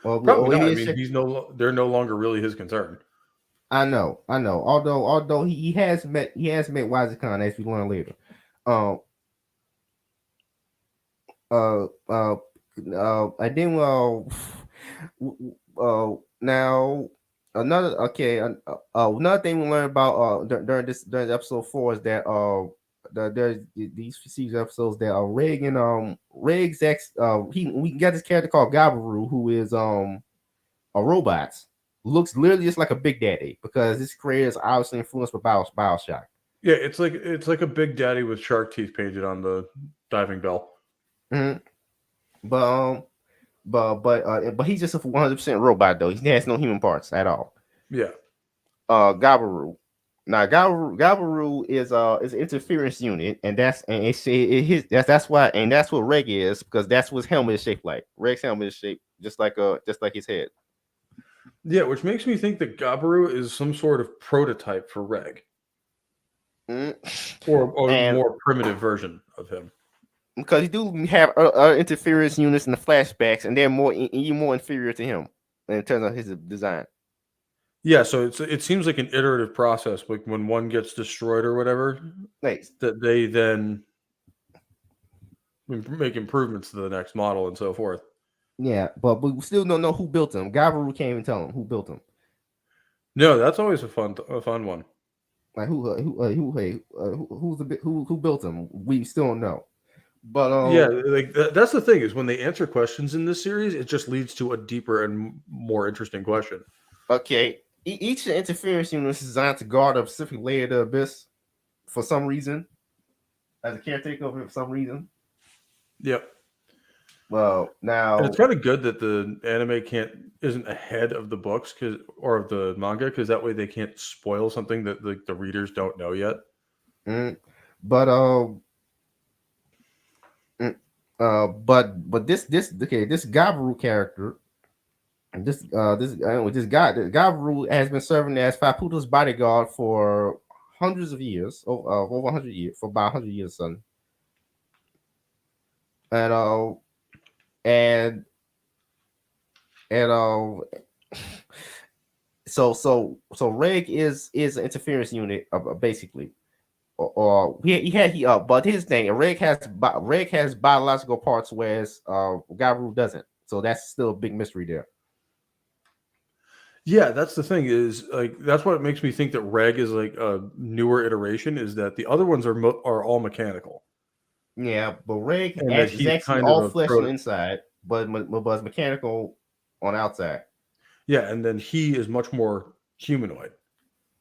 Well, probably not. I mean, they're no longer really his concern. I know. Although he has met Wazikon, as we learn later. I think now another thing we learned about during episode 4 is that there's these season episodes that Reg and Reg's ex we got this character called Gabaru who is a robot, looks literally just like a Big Daddy because this creator is obviously influenced by Bioshock. Yeah, it's like a Big Daddy with shark teeth painted on the diving bell. Mm-hmm. But he's just a 100% robot though. He has no human parts at all. Yeah. Gabaru. Now Gabaru is an interference unit, and that's what Reg is, because that's what his helmet is shaped like. Reg's helmet is shaped just like his head. Yeah, which makes me think that Gabaru is some sort of prototype for Reg, Mm. or a And more primitive version of him. because you do have interference units in the flashbacks, and they're even more inferior to him in terms of his design. Yeah, so it seems like an iterative process. Like when one gets destroyed or whatever, Nice. that they then make improvements to the next model and so forth. Yeah, but we still don't know who built him. Gabaru can't even tell him who built him. No, that's always a fun one. Like who built him? We still don't know. But Yeah, like that's the thing is when they answer questions in this series, it just leads to a deeper and more interesting question. okay, each interference unit is designed to guard a specific layer of the abyss for some reason, as a caretaker of it for some reason. Yep. Well, And it's now, kind of good that the anime isn't ahead of the books or of the manga because that way they can't spoil something that the readers don't know yet. mm, but but this Gabaru character, this guy, the Gabaru has been serving as Faputa's bodyguard for hundreds of years, over 100 years, for about 100 years, son. And and and so Reg is an interference unit, basically, or but his thing, Reg has biological parts, whereas Gabaru doesn't. So that's still a big mystery there. Yeah, that's the thing is like that's what makes me think that Reg is like a newer iteration is that the other ones are all mechanical Yeah, but Reg and that is he's actually kind of all a flesh on pro. the inside, but it's mechanical on the outside. Yeah, and then he is much more humanoid.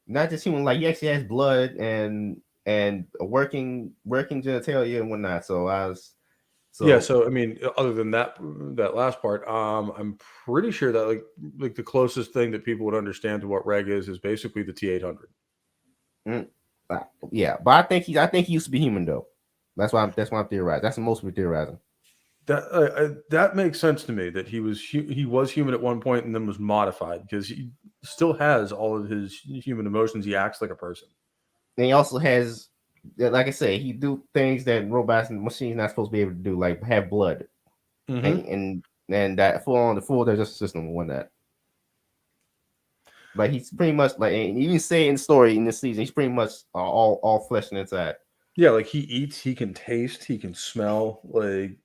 Not just human, like he actually has blood and a working genitalia and whatnot. So I was Yeah, so so I mean, other than that last part, I'm pretty sure that like the closest thing that people would understand to what Reg is basically the T-800. mm, yeah. But I think he used to be human though. That's why I'm theorizing. That's the most we're theorizing. That makes sense to me that he was human at one point and then was modified because he still has all of his human emotions. He acts like a person. And he also has, like I said, he do things that robots and machines not supposed to be able to do, like have blood and Hmm. and, and that full digestive system and whatnot. Like he's pretty much like, and even say in the story in this season, he's pretty much all flesh and inside. Yeah, like he eats, he can taste, he can smell. Like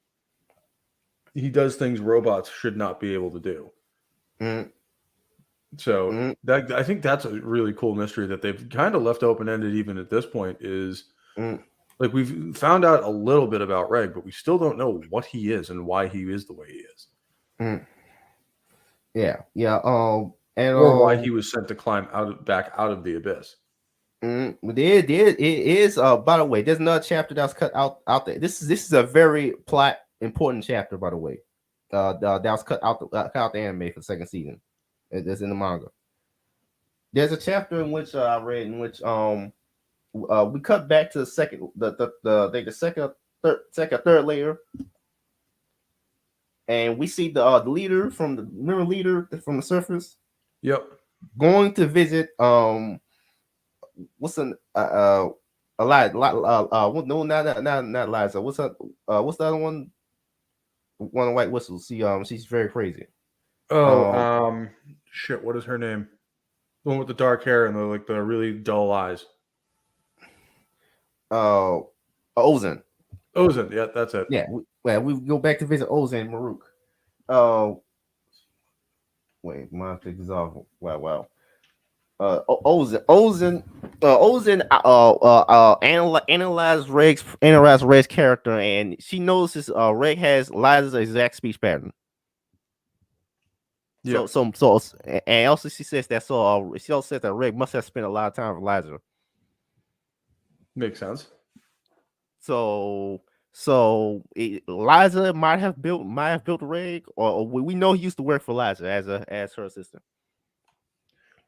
he does things robots should not be able to do. Mm, So mm, that I think that's a really cool mystery that they've kind of left open ended even at this point. Is mm, like we've found out a little bit about Reg, but we still don't know what he is and why he is the way he is, mm. Yeah, yeah. And or why he was sent to climb back out of the abyss. it is. By the way, there's another chapter that's cut out there. This is a very plot important chapter, by the way. That was cut out the anime for the second season. It's in the manga. There's a chapter in which I read in which we cut back to the second the second third layer, and we see the leader from the mirror leader from the surface Yep. going to visit what's an Eliza, no, not Eliza. What's the other one? One white whistle. She's very crazy. Oh, Um, shit. What is her name? The one with the dark hair and the really dull eyes. uh, Ozen. Ozen. Yeah, that's it. Yeah, we go back to visit Ozen and Maruk. Uh, wait, my thing is off. Wow. Ozen analyze Reg's character, and she notices Reg has Liza's exact speech pattern. Yeah, And also she says that she also says that Reg must have spent a lot of time with Liza. makes sense. Liza might have built Reg, or we know he used to work for Liza as her assistant.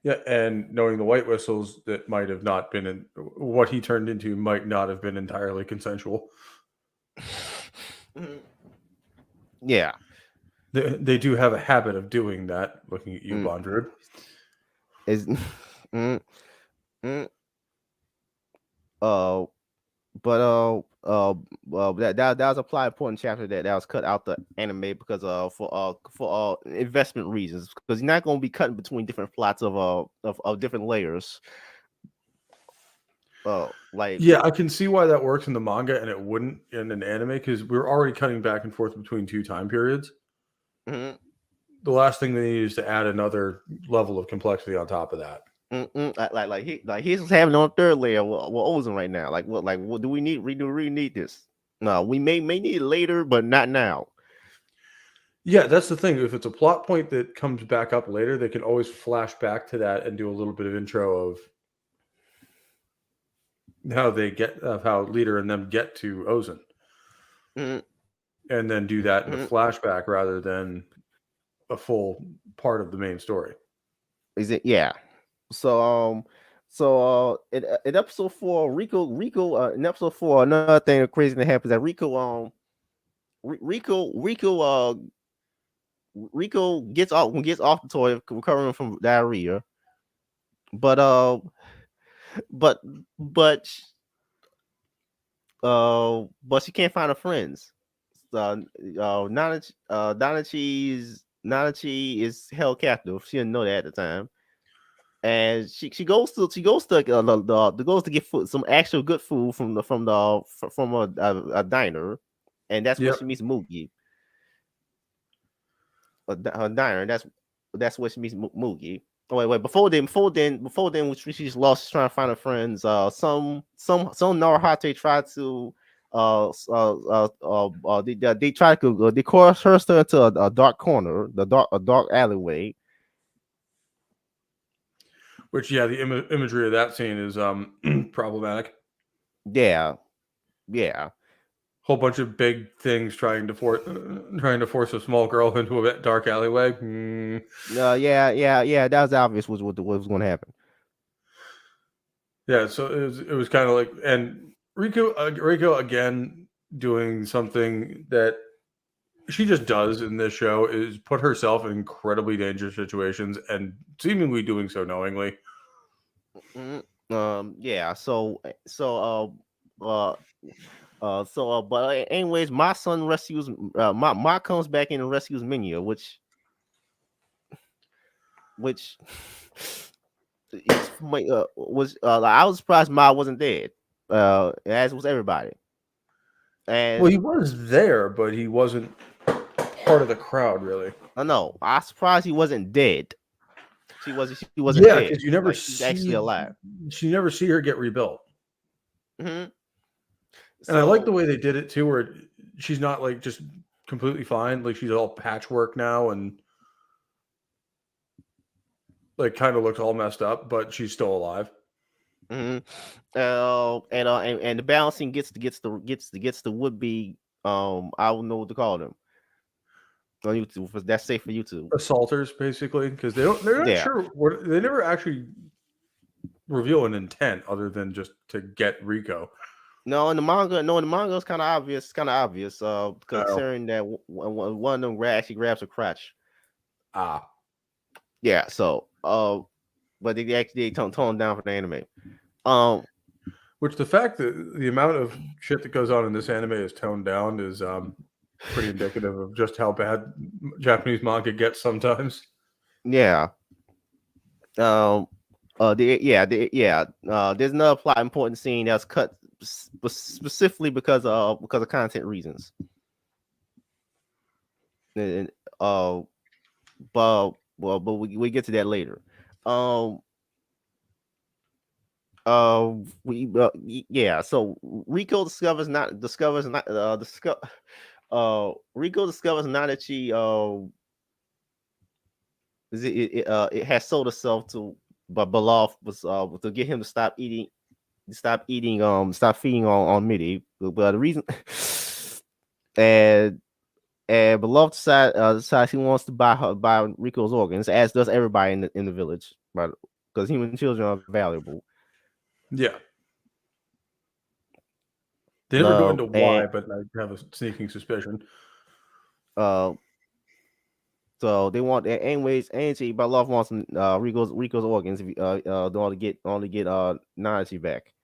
Yeah, and knowing the white whistles, that might have not been what he turned into might not have been entirely consensual. Yeah. They do have a habit of doing that. Looking at you, Mm, Bondrewd. is mm, mm, uh but that was a plot important chapter that was cut out the anime because for investment reasons, because you're not going to be cutting between different plots of different layers. Like Yeah, I can see why that works in the manga and it wouldn't in an anime because we're already cutting back and forth between two time periods. mm, The last thing they need is to add another level of complexity on top of that. he's having on third layer with Ozen right now. What do we need? Do we really need this? No, we may need it later, but not now. Yeah, that's the thing. If it's a plot point that comes back up later, they can always flash back to that and do a little bit of intro of how leader and them get to Ozen, Mm, and then do that in a mm. flashback rather than a full part of the main story. Is it? Yeah. So in episode 4, Riko in episode 4, another thing crazy that happens that Riko gets off the toilet recovering from diarrhea, but but but but she can't find her friends. Nanachi is held captive. She didn't know that at the time, and she goes to goes to get food, some actual good food from a diner, and that's where Yep. she meets Mugi. A diner. That's where she meets Mugi. Oh, wait. Before then, which she's lost. She's trying to find her friends. Some Naruhate tried to they try to they coerce her into a dark corner, a dark alleyway. Which, yeah, the imagery of that scene is problematic. Yeah, yeah. Whole bunch of big things trying to force a small girl into a dark alleyway. Yeah. That was obvious what was going to happen. Yeah, so it was kind of like, and Riko again doing something that she just does in this show is put herself in incredibly dangerous situations and seemingly doing so knowingly. Mhm. Yeah. But anyways, my son rescues. My comes back in and rescues Minya, which was I was surprised Ma wasn't dead. As was everybody. Well, he And was there, but he wasn't part of the crowd, really. I know I was surprised he wasn't dead. She wasn't Yeah, dead. because you never Like she's actually alive. see her get rebuilt. Hmm. And I like the So way they did it too, where she's not like just completely fine, like she's all patchwork now and like kind of looks all messed up, but she's still alive. mhm. And the balancing gets the would be I don't know what to call them on YouTube. That's safe for YouTube. Assaulters, basically, because they're not Yeah. sure what they never actually reveal an intent other than just to get Riko. No, in the manga, it's kind of obvious. Kind of obvious. Oh, Considering that one of them actually grabs a crutch. ah, Yeah. So, but they actually tone down for the anime. Um, which the fact that the amount of shit that goes on in this anime is toned down is pretty indicative of just how bad Japanese manga gets sometimes. yeah. Um, there's another plot important scene that's cut specifically because of content reasons. And but we get to that later. Um, yeah. So Rico Rico discovers not that she it has sold herself to but Belov was to get him to stop feeding on Midi. But the reason and Beloved decides he wants to buy Rico's organs, as does everybody in the village, right? Because human children are valuable. Yeah, they never go into And why, but I have a sneaking suspicion. uh So they want, anyways. Angie Baloff wants some Riko's organs. If they want to get Nancy back,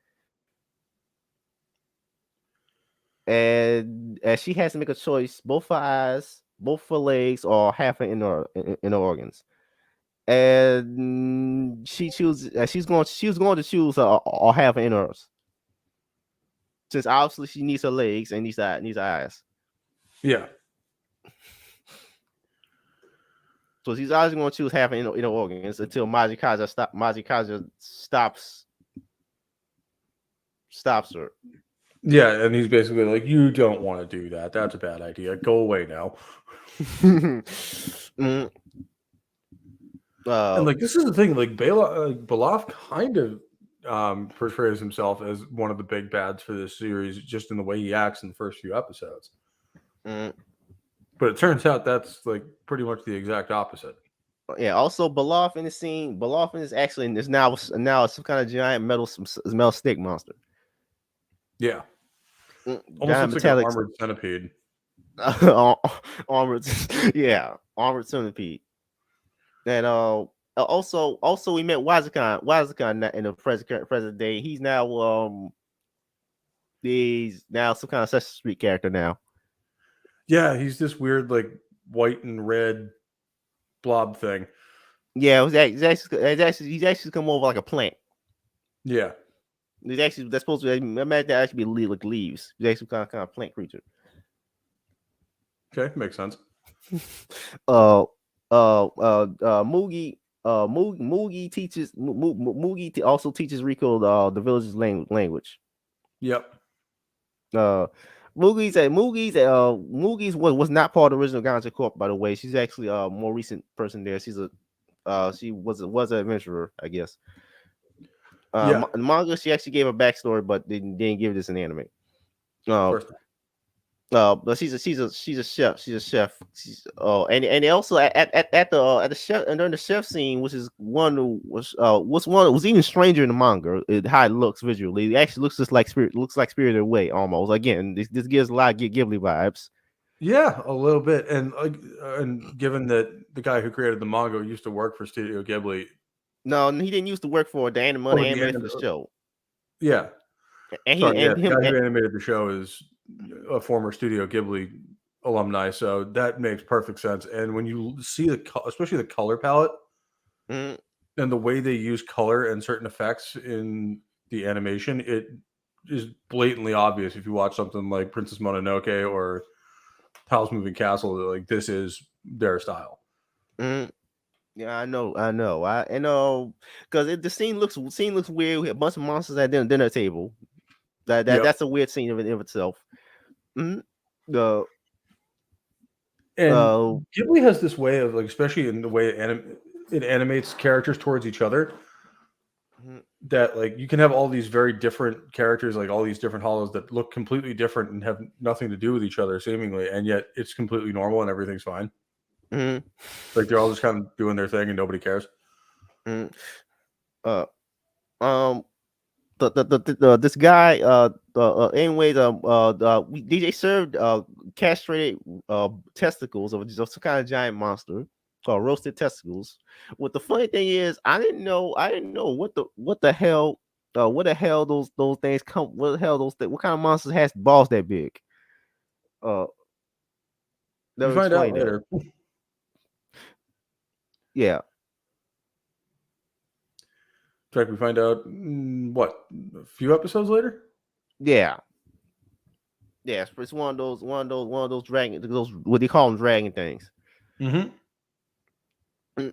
and she has to make a choice: both her eyes, both her legs, or half her inner organs. And she chooses. She was going to choose or half her innards, since obviously she needs her legs and needs her eyes. Yeah. So she's always going to choose half her inner organs until Majikaza stops her. Yeah, and he's basically like, "You don't want to do that. That's a bad idea. Go away now." Mm. And like, this is the thing. Like, Belaf kind of portrays himself as one of the big bads for this series, just in the way he acts in the first few episodes. Mm. But it turns out that's like pretty much the exact opposite. Yeah. Also, Balaf is actually is now some kind of giant metal stick monster. Yeah, almost Giant looks like an metallic armored centipede. armored, yeah, armored centipede. And also we met Wazakan in the present day. He's now some kind of Sesame Street character now. Yeah, he's this weird like white and red blob thing. Yeah, he's actually come over like a plant. Yeah. That's supposed to imagine that actually be like leaves. He's actually kind of plant creature. Okay, makes sense. Moogie also teaches Riko the village's language. Yep. Moogie's was not part of the original Ganja Corp, by the way. She's actually a more recent person there. She was an adventurer, I guess. Yeah. In manga, she actually gave a backstory, but didn't give this in anime. First. But she's a chef. She's a chef. And also at the chef, and during the chef scene, which is one who was even stranger in the manga. How it looks visually, it actually looks just like Spirited Away almost. Again, this gives a lot of Ghibli vibes. Yeah, a little bit, and given that the guy who created the manga used to work for Studio Ghibli. No, he didn't used to work for the animator for the show. Yeah. And Sorry, yeah, the guy who animated the show is a former Studio Ghibli alumni, so that makes perfect sense. And when you see especially the color palette and the way they use color and certain effects in the animation, it is blatantly obvious if you watch something like Princess Mononoke or Howl's Moving Castle, that like this is their style. Yeah, I know, because the scene looks weird. We have a bunch of monsters at dinner table. That's a weird scene of itself. The Ghibli has this way of like, especially in the way it animates characters towards each other, that like you can have all these very different characters, like all these different hollows that look completely different and have nothing to do with each other seemingly, and yet it's completely normal and everything's fine. Like they're all just kind of doing their thing and nobody cares. This guy anyway DJ served castrated testicles of some kind of giant monster called roasted testicles. What the funny thing is, I didn't know what the hell those things come. What the hell what kind of monsters has balls that big? You find out later. Yeah. In fact, we find out what, a few episodes later. Yeah. Yeah, it's one of those dragon, those what they call them dragon things.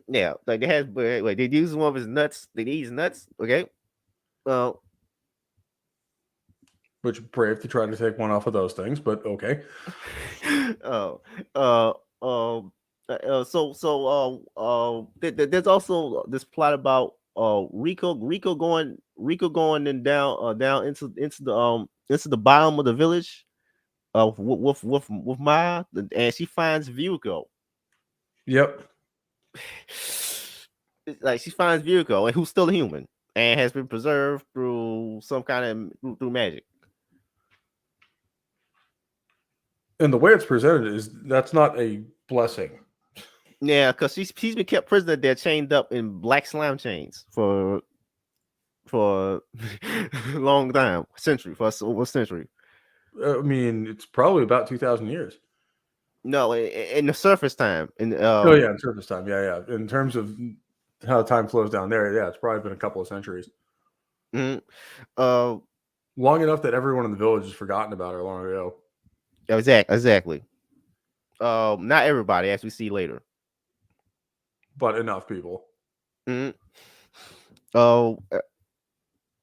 Yeah, like they use one of his nuts. They use nuts. Okay. Which brave to try to take one off of those things, but okay. There's also this plot about Riko going and down into the bottom of the village with Maya, and she finds Ryuko. Yep. Like she finds Ryuko, and who's still a human and has been preserved through some kind of through magic. And the way it's presented is that's not a blessing. Yeah, because he's been kept prisoner there, chained up in black slime chains for a long time, century for over a century. I mean, it's probably about 2,000 years. No, in the surface time, in Oh yeah, in surface time. Yeah, yeah. In terms of how time flows down there, yeah, it's probably been a couple of centuries. mm, Long enough that everyone in the village has forgotten about her long ago. exactly. Not everybody, as we see later. But enough people. Mm. Uh,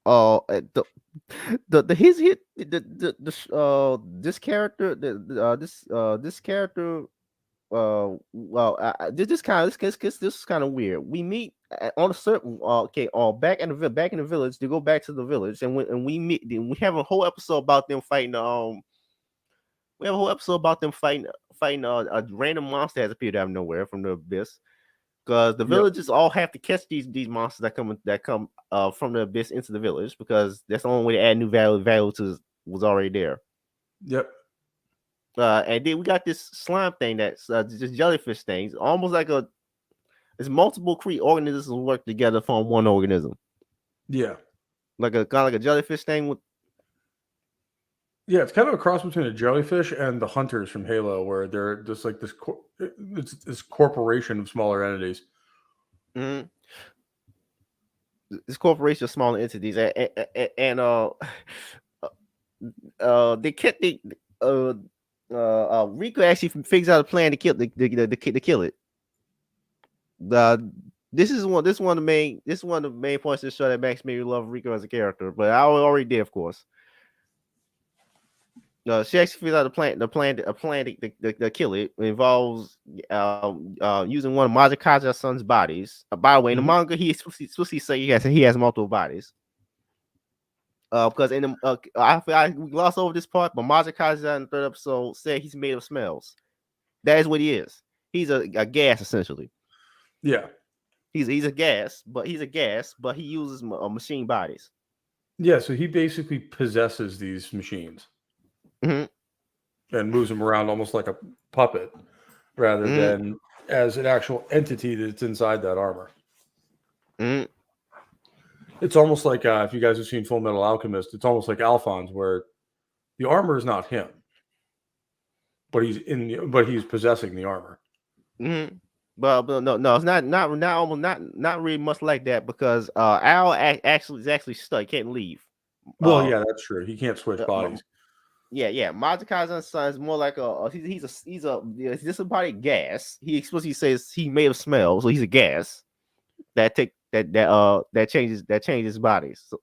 uh, uh, the his hit this character this character well this kind of this is kind of weird. We meet on a certain okay back in the village. They go back to the village and we meet. We have a whole episode about them fighting we have a whole episode about them fighting a random monster has appeared out of nowhere from the abyss. Because the Yep. villagers all have to catch these monsters that come from the abyss into the village, because that's the only way to add new value to was already there. Yep. And then we got this slime thing that's just jellyfish things, almost like it's multiple organisms work together to form one organism, Yeah. like a kind of like a jellyfish thing with. Yeah, it's kind of a cross between a jellyfish and the hunters from Halo, where they're just like it's this corporation of smaller entities. Mm-hmm. This corporation of smaller entities, and they kept the Riko actually figures out a plan to kill it. This is one of the main points to show that Max made me love Riko as a character, but I already did, of course. She actually figures out a plan to kill it. It involves using one of Mazakaza's son's bodies. By the way, in the manga, he's supposed to say he has multiple bodies. Because in the I glossed over this part, but Mazakaza in the third episode said he's made of smells. That is what he is. He's a gas, essentially. Yeah. He's a gas, but he uses machine bodies. Yeah, so he basically possesses these machines and moves them around almost like a puppet, rather than as an actual entity that's inside that armor. It's almost like if you guys have seen Full Metal Alchemist, it's almost like Alphonse, where the armor is not him, but he's possessing the armor. But no, it's not really much like that, because Al is actually stuck. He can't leave. Well, yeah, that's true. He can't switch bodies. Yeah. Mazakaza's son is more like he's a body gas. He explicitly says he made of smell, so he's a gas that changes bodies. So.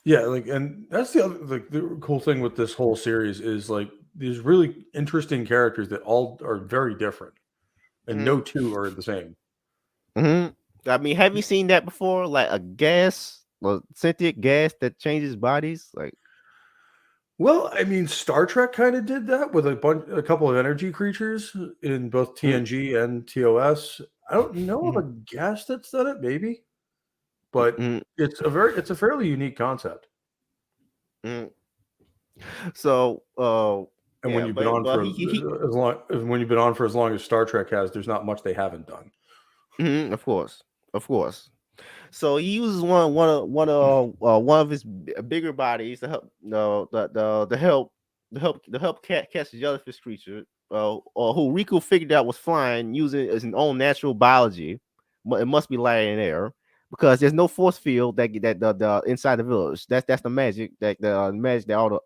Yeah, and that's the cool thing with this whole series is these really interesting characters that all are very different, and no two are the same. I mean, have you seen that before? Like a gas, sentient gas that changes bodies, like. Well, I mean, Star Trek kind of did that with a couple of energy creatures in both TNG and TOS. I don't know of a gas that's done it, maybe, but it's a fairly unique concept. So, and when you've been on for as long as Star Trek has, there's not much they haven't done. Of course. So he uses one of his bigger bodies to help catch the jellyfish creature, or who Riko figured out was flying using his own natural biology. It must be lying in air, because there's no force field that the inside the village. That's the magic that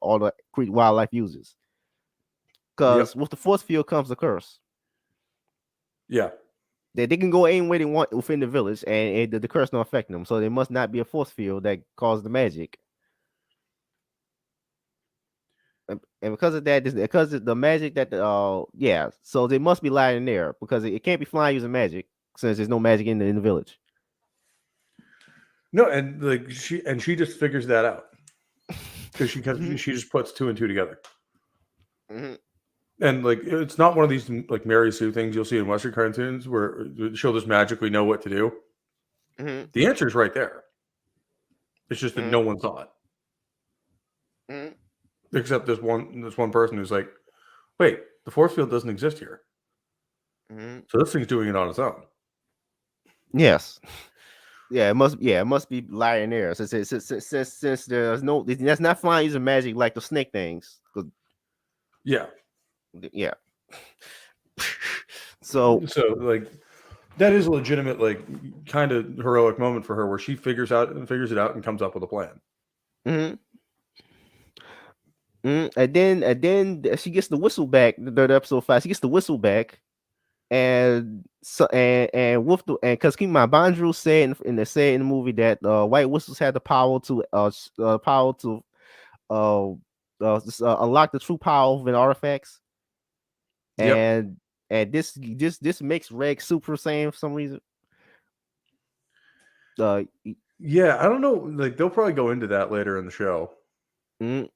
all the wildlife uses. Because with the force field comes the curse. Yeah. They can go any way they want within the village, and the curse don't affect them. So there must not be a force field that causes the magic. And because of that, because of the magic that so they must be lying in there, because it can't be flying using magic, since there's no magic in the village. No, and she just figures that out, because she just puts two and two together. And it's not one of these Mary Sue things you'll see in Western cartoons where she'll just magically know what to do. The answer is right there. It's just that no one saw it, except this one person who's like, Wait, the force field doesn't exist here. Mm-hmm. So this thing's doing it on its own. Yes. Yeah, it must. Yeah, it must be lying there. Since there's no, that's not flying using magic like the snake things. Yeah. Yeah. So So like that is a legitimate, like, kind of heroic moment for her where she figures it out and comes up with a plan. mm-hmm. Mm-hmm. And then she gets the whistle back. The episode 5, she gets the whistle back, and so and with the and because keep in mind, Bondru said in the movie that white whistles had the power to uh, unlock the true power of an artifacts, Yep. and this makes Reg Super Saiyan for some reason. Uh, Yeah, I don't know. Like they'll probably go into that later in the show, mm,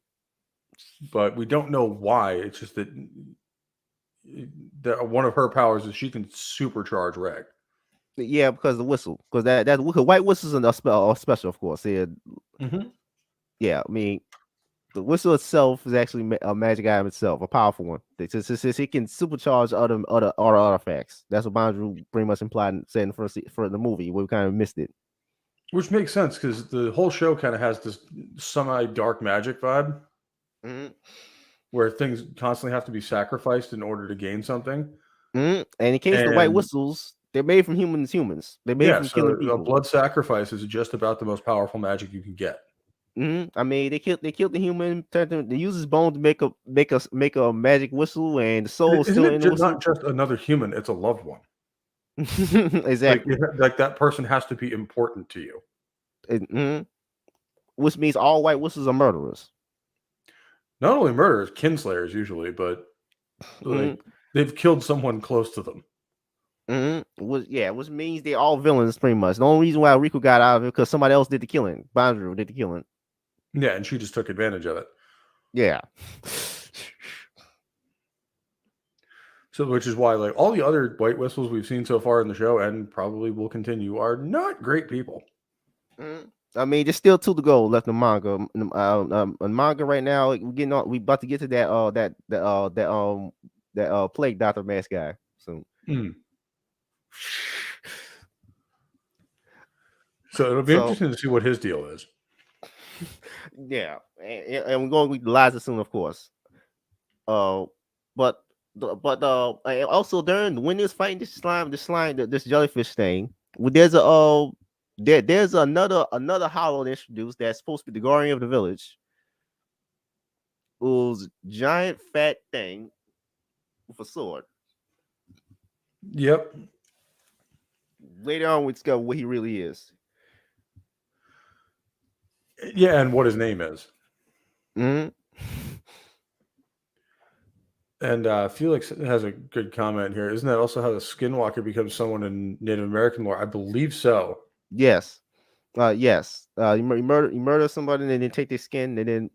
but we don't know why. It's just that one of her powers is she can supercharge Reg. yeah, because the whistle, because that white whistles are special, of course. Yeah, Mm-hmm. yeah. I mean, the whistle itself is actually a magic item itself, a powerful one. Since it can supercharge other artifacts. That's what Bondru pretty much implied and said in for the movie. We kind of missed it. Which makes sense because the whole show kind of has this semi-dark magic vibe Mm-hmm. where things constantly have to be sacrificed in order to gain something. Mm-hmm. And in case the white And whistles, they're made from humans. They're made yeah, from so killing a people. blood sacrifice is just about the most powerful magic you can get. Mm-hmm. I mean, they killed the human. They use his bone to make a magic whistle, and the soul is Isn't still it in the not whistle. just another human? It's a loved one. Like, Exactly. like that person has to be important to you. Mhm. Which means all white whistles are murderers. Not only murderers, kinslayers usually, but Mm-hmm. like they've killed someone close to them. Mm-hmm. Which means they're all villains pretty much. The only reason why Riko got out of it because somebody else did the killing. Bondru did the killing. Yeah, and she just took advantage of it. Yeah. So, which is why, like, all the other white whistles we've seen so far in the show, and probably will continue, are not great people. Mm-hmm. I mean, there's still 2 to go left in manga. In manga right now, we about to get to that plague doctor mask guy. So. Mm. So it'll be So interesting to see what his deal is. yeah, and we're going with Liza soon, of course. But and also during when he was fighting this jellyfish thing, there's another hollow introduced that's supposed to be the guardian of the village, who's giant fat thing with a sword. Yep. Later on, we discover what he really is. Yeah, and what his name is. Mm-hmm. And Felix has a good comment here. Isn't that also how the Skinwalker becomes someone in Native American lore? I believe so. Yes. Yes. You murder somebody and then take their skin and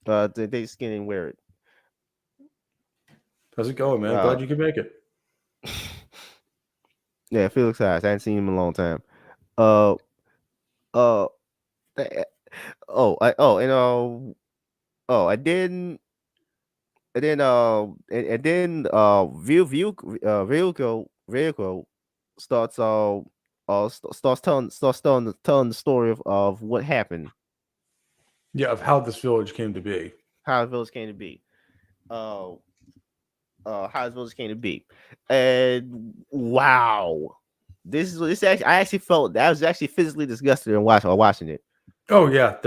then take their skin and wear it. How's it going, man? Glad you could make it. Yeah, Felix Hayes. I hadn't seen him in a long time. Uh, uh, I didn't. Vilko starts telling the story of what happened, Yeah, of how this village came to be. how the village came to be. Uh, how the village came to be, and wow, this actually I actually felt that I was actually physically disgusted in watching it. Oh yeah,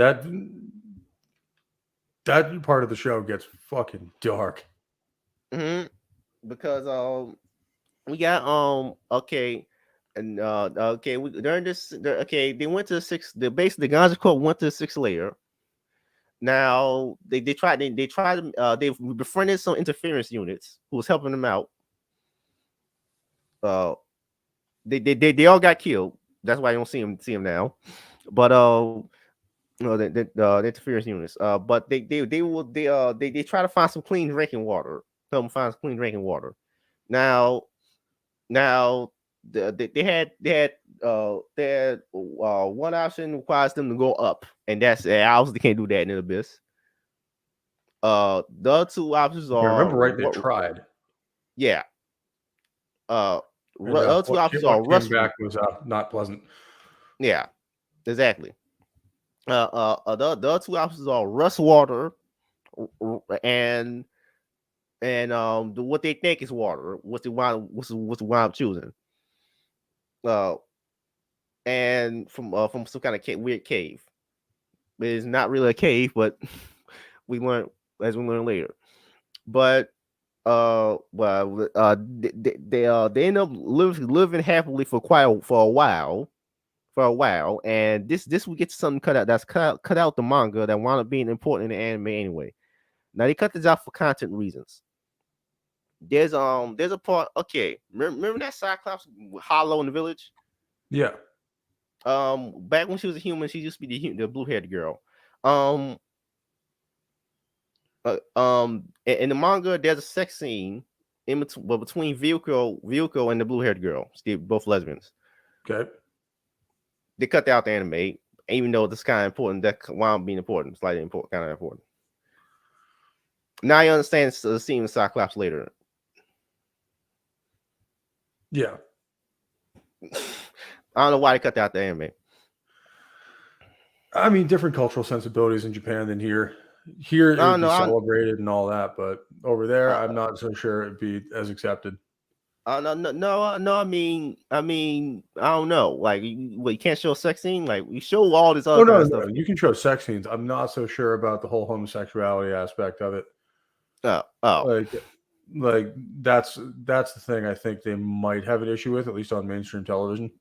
that part of the show gets fucking dark. Mm-hmm. Because we got okay, and okay during this okay they went to the sixth, the base the Ganja Corp went to the 6th layer. Now they befriended some interference units who was helping them out. Uh, they all got killed. That's why you don't see them now. But the interference units. But they try to find some clean drinking water. Help them find some clean drinking water. Now they had one option requires them to go up, and that's obviously they can't do that in the abyss. The other two options If I are remember right, they tried, yeah. Uh, and other two options what are came rust. back was not pleasant. Yeah, exactly. The other two options are rust water and what they think is water. What's the wind up choosing? Uh, and from some kind of weird cave. It's not really a cave, but we learn as we learn later. But they end up living happily for a while, and this we get something cut out the manga that wound up being important in the anime anyway. Now they cut this out for content reasons. There's a part. Okay, remember that Cyclops Hollow in the village? Yeah. Back when she was a human, she used to be the blue haired girl. Um, in the manga, there's a sex scene between Vilko and the blue haired girl. They're both lesbians. Okay. They cut that out the anime, even though it's kind of important. That wound up being important, slightly important, kind of important. Now I understand the scene with Cyclops later. Yeah. I don't know why they cut that out the anime. I mean, different cultural sensibilities in Japan than here. Here it I would don't be know. celebrated and all that, but over there, I'm Uh, not so sure it'd be as accepted. no. I mean, I don't know. Like, you can't show a sex scene. Like, we show all this Oh other kind no, of no, stuff. you can show sex scenes. I'm not so sure about the whole homosexuality aspect of it. Oh, Like, like that's the thing I think they might have an issue with, at least on mainstream television.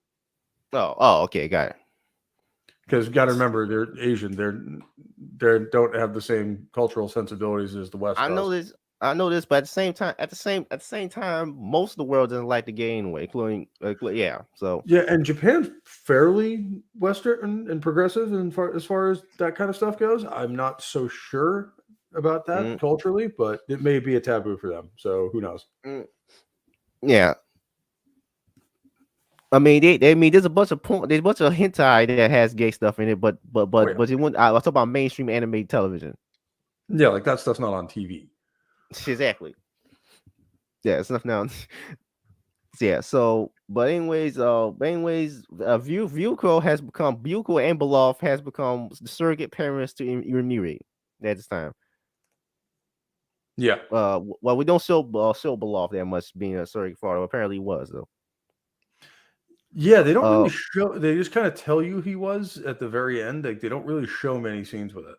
okay, got it. Because you got to remember, they're Asian. They don't have the same cultural sensibilities as the West I know does. this. I know this, but at the same time, most of the world doesn't like the gay anyway, including yeah. So Yeah, and Japan's fairly Western and progressive, and as far as that kind of stuff goes. I'm not so sure about that mm, culturally, but it may be a taboo for them. So who knows? mm, yeah. I mean, I mean, there's a bunch of there's a bunch of hentai that has gay stuff in it, Oh yeah, it wouldn't. I was talking about mainstream anime television. yeah, like that stuff's not on TV. Exactly. Yeah, it's enough now. Yeah. So, Vuko and Belov has become the surrogate parents to Irimiri at this time. Yeah, Well, we don't show Belov that much being a surrogate father. Apparently, he was though. yeah, they don't really Uh, show. They just kind of tell you he was at the very end. Like they don't really show many scenes with it.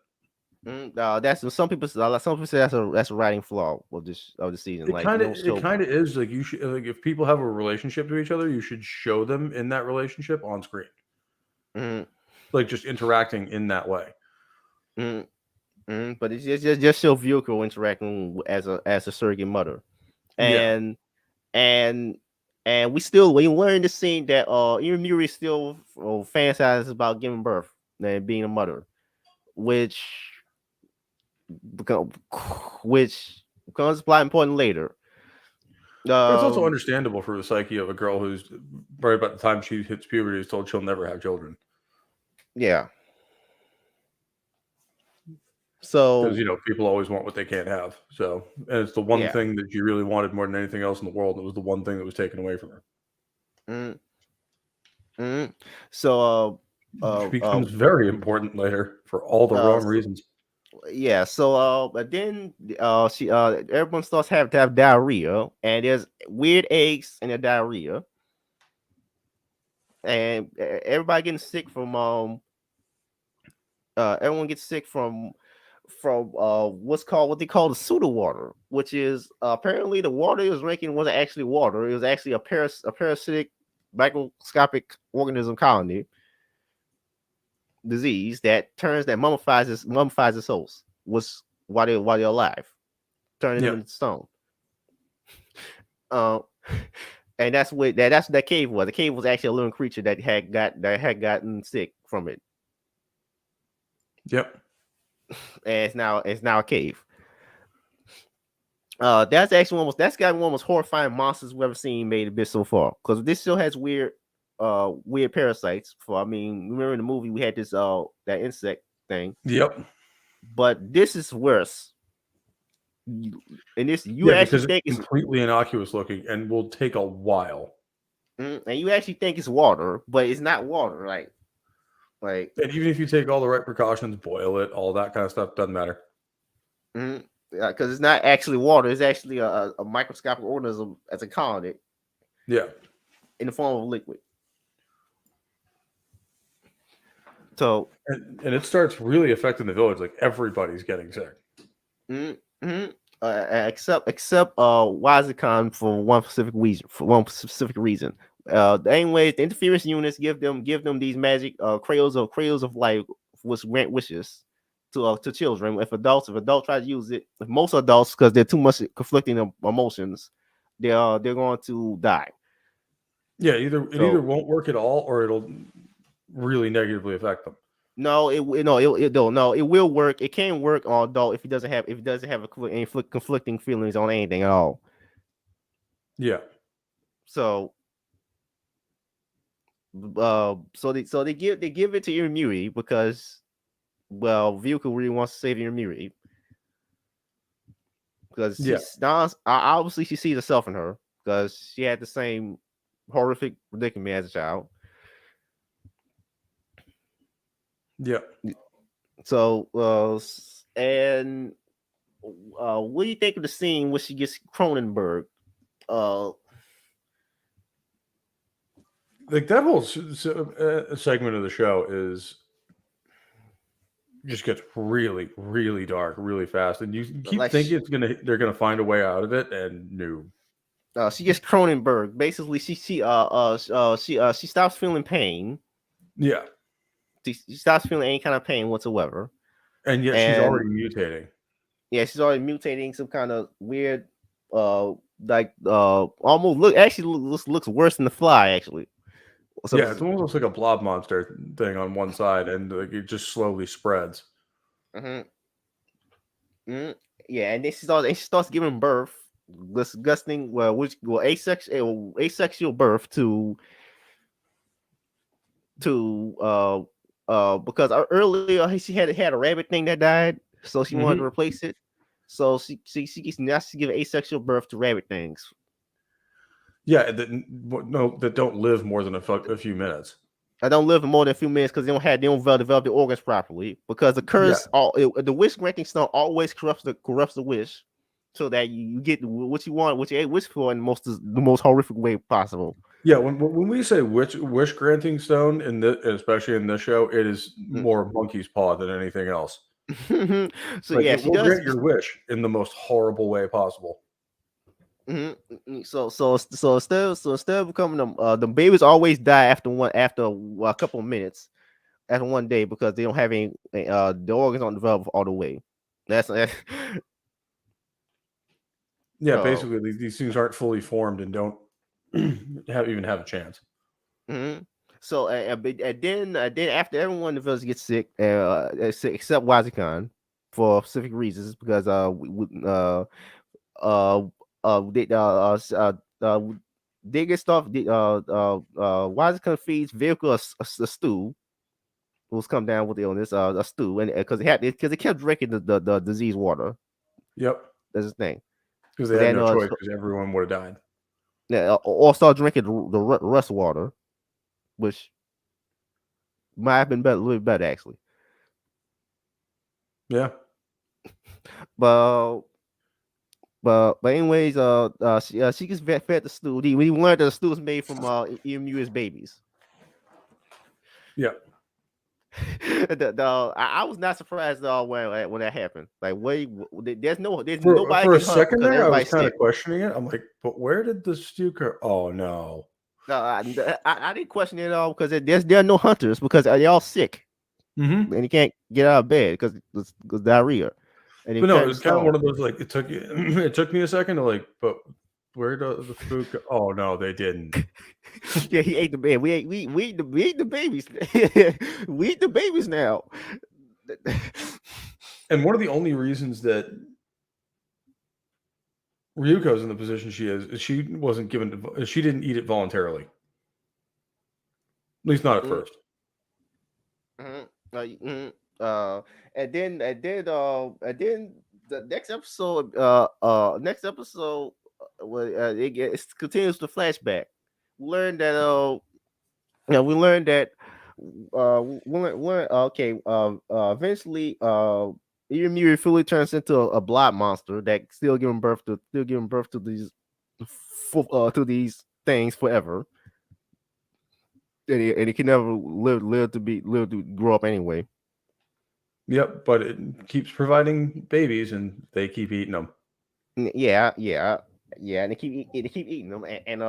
that's some people say that's a writing flaw of the season. Like, you don't It show. kind of is like you should like if people have a relationship to each other, you should show them in that relationship on screen, Mm, like just interacting in that way. mm, but it's just show Vuko interacting as a surrogate mother, Yeah, and and we learn the scene that Irimuri still fantasizes about giving birth and being a mother, which become which becomes plot important later. but it's also Um, understandable for the psyche of a girl who's right about the time she hits puberty is told she'll never have children yeah. because So people always want what they can't have. So, and it's the one yeah. thing that she really wanted more than anything else in the world. It was the one thing that was taken away from her. Mm, mm. So Which becomes very important later for all the wrong so reasons. yeah. So but then she everyone starts to have diarrhea, and there's weird eggs in the diarrhea, and everybody getting sick from everyone gets sick from what they call the pseudo water, which is apparently the water it was drinking wasn't actually water. It was actually a parasitic microscopic organism colony disease that mummifies its host was while they're alive, turning them Yeah. into stone. Uh, and that's what that cave was. The cave was actually a living creature that had gotten sick from it, Yep. and it's now a cave. That's actually that's got one of the most horrifying monsters we've ever seen made a bit so far. Because this still has weird parasites. I mean, remember in the movie we had this that insect thing, Yep. but this is worse. And this you Yeah, actually because it's think it's completely innocuous looking and will take a while. and you actually think it's water, but it's not water. Like And even if you take all the right precautions, boil it, all that kind of stuff, doesn't matter. because it's not actually water. It's actually a microscopic organism as a colony Yeah. in the form of liquid. So, And it starts really affecting the village. Like everybody's getting sick. mm-hmm. Except Wazicon for one specific reason. Anyways, the interference units give them these magic crayons of life, which grant wishes to children. If adults try to use it, if most adults, because they're too much conflicting emotions, they're going to die. Yeah, it either So won't work at all or it'll really negatively affect them. no, it will work. It can work on adult if it doesn't have any conflicting feelings on anything at all. Yeah. So they give it to Irumuri because Ryuko really wants to save Irumuri because obviously she sees herself in her because she had the same horrific predicament as a child. Yeah. So and what do you think of the scene where she gets Cronenberg? Like that whole segment of the show is just gets really, really dark, really fast, and you keep Like thinking they're gonna find a way out of it, and no. She gets Cronenberg. Basically, she stops feeling pain. Yeah, She stops feeling any kind of pain whatsoever. and yet she's And already mutating. yeah, she's already mutating some kind of weird, almost looks worse than the fly actually. So Yeah, it's almost like a blob monster thing on one side, and like it just slowly spreads. mm-hmm. Mm-hmm. Yeah, and then she starts giving birth, disgusting, asexual birth to because earlier she had a rabbit thing that died, so she wanted to replace it. So she gets now she's giving asexual birth to rabbit things. Yeah, that don't live more than a few minutes. I don't live for more than a few minutes because they don't develop the organs properly. Because the curse, the wish granting stone always corrupts the wish, so that you get what you want, what you wish for, in the most horrific way possible. Yeah, when we say wish granting stone especially in this show, it is more monkey's paw than anything else. So Like yeah, it she will does grant your wish in the most horrible way possible. Mm-hmm. Instead of becoming the babies always die after a couple of minutes, after one day, because they don't have any the organs don't develop all the way. That's Yeah, basically these things aren't fully formed and don't even have a chance. Mm-hmm. So and then after everyone in the village gets sick, except Wazikon for specific reasons, because uh they they get stuff. Wazikon feeds vehicle a stew. Who's come down with the illness, a stew, and because it kept drinking the disease water. Yep, That's the thing. because they So had then no choice because everyone would have died. or start drinking the rust water, which might have been better, a little better actually. Yeah. But anyways, she gets fed the stew. We learned that the stew is made from EMU's babies. Yeah. I was not surprised at all when that happened. Like, there's nobody For a can hunt second because there, I was everybody's kind of sick. questioning it. I'm like, but where did the stew come? Oh no. No, I didn't question it at all because there are no hunters because they're all sick Mm-hmm. and you can't get out of bed because diarrhea. And But no, it was kind of one of those like it took me a second to like, but where does the food go? Oh no, they didn't. Yeah, he ate the baby. We eat the babies. We eat the babies now. And one of the only reasons that Ryuko's in the position she is she wasn't she didn't eat it voluntarily. At least not at first. Mm-hmm. And then the next episode, it continues the flashback. We learned that we learned that eventually Irumiri fully turns into a blood monster that still giving birth to to these things forever, and it can never live to grow up anyway. Yep, but it keeps providing babies, and they keep eating them. Yeah, and they keep eating them, and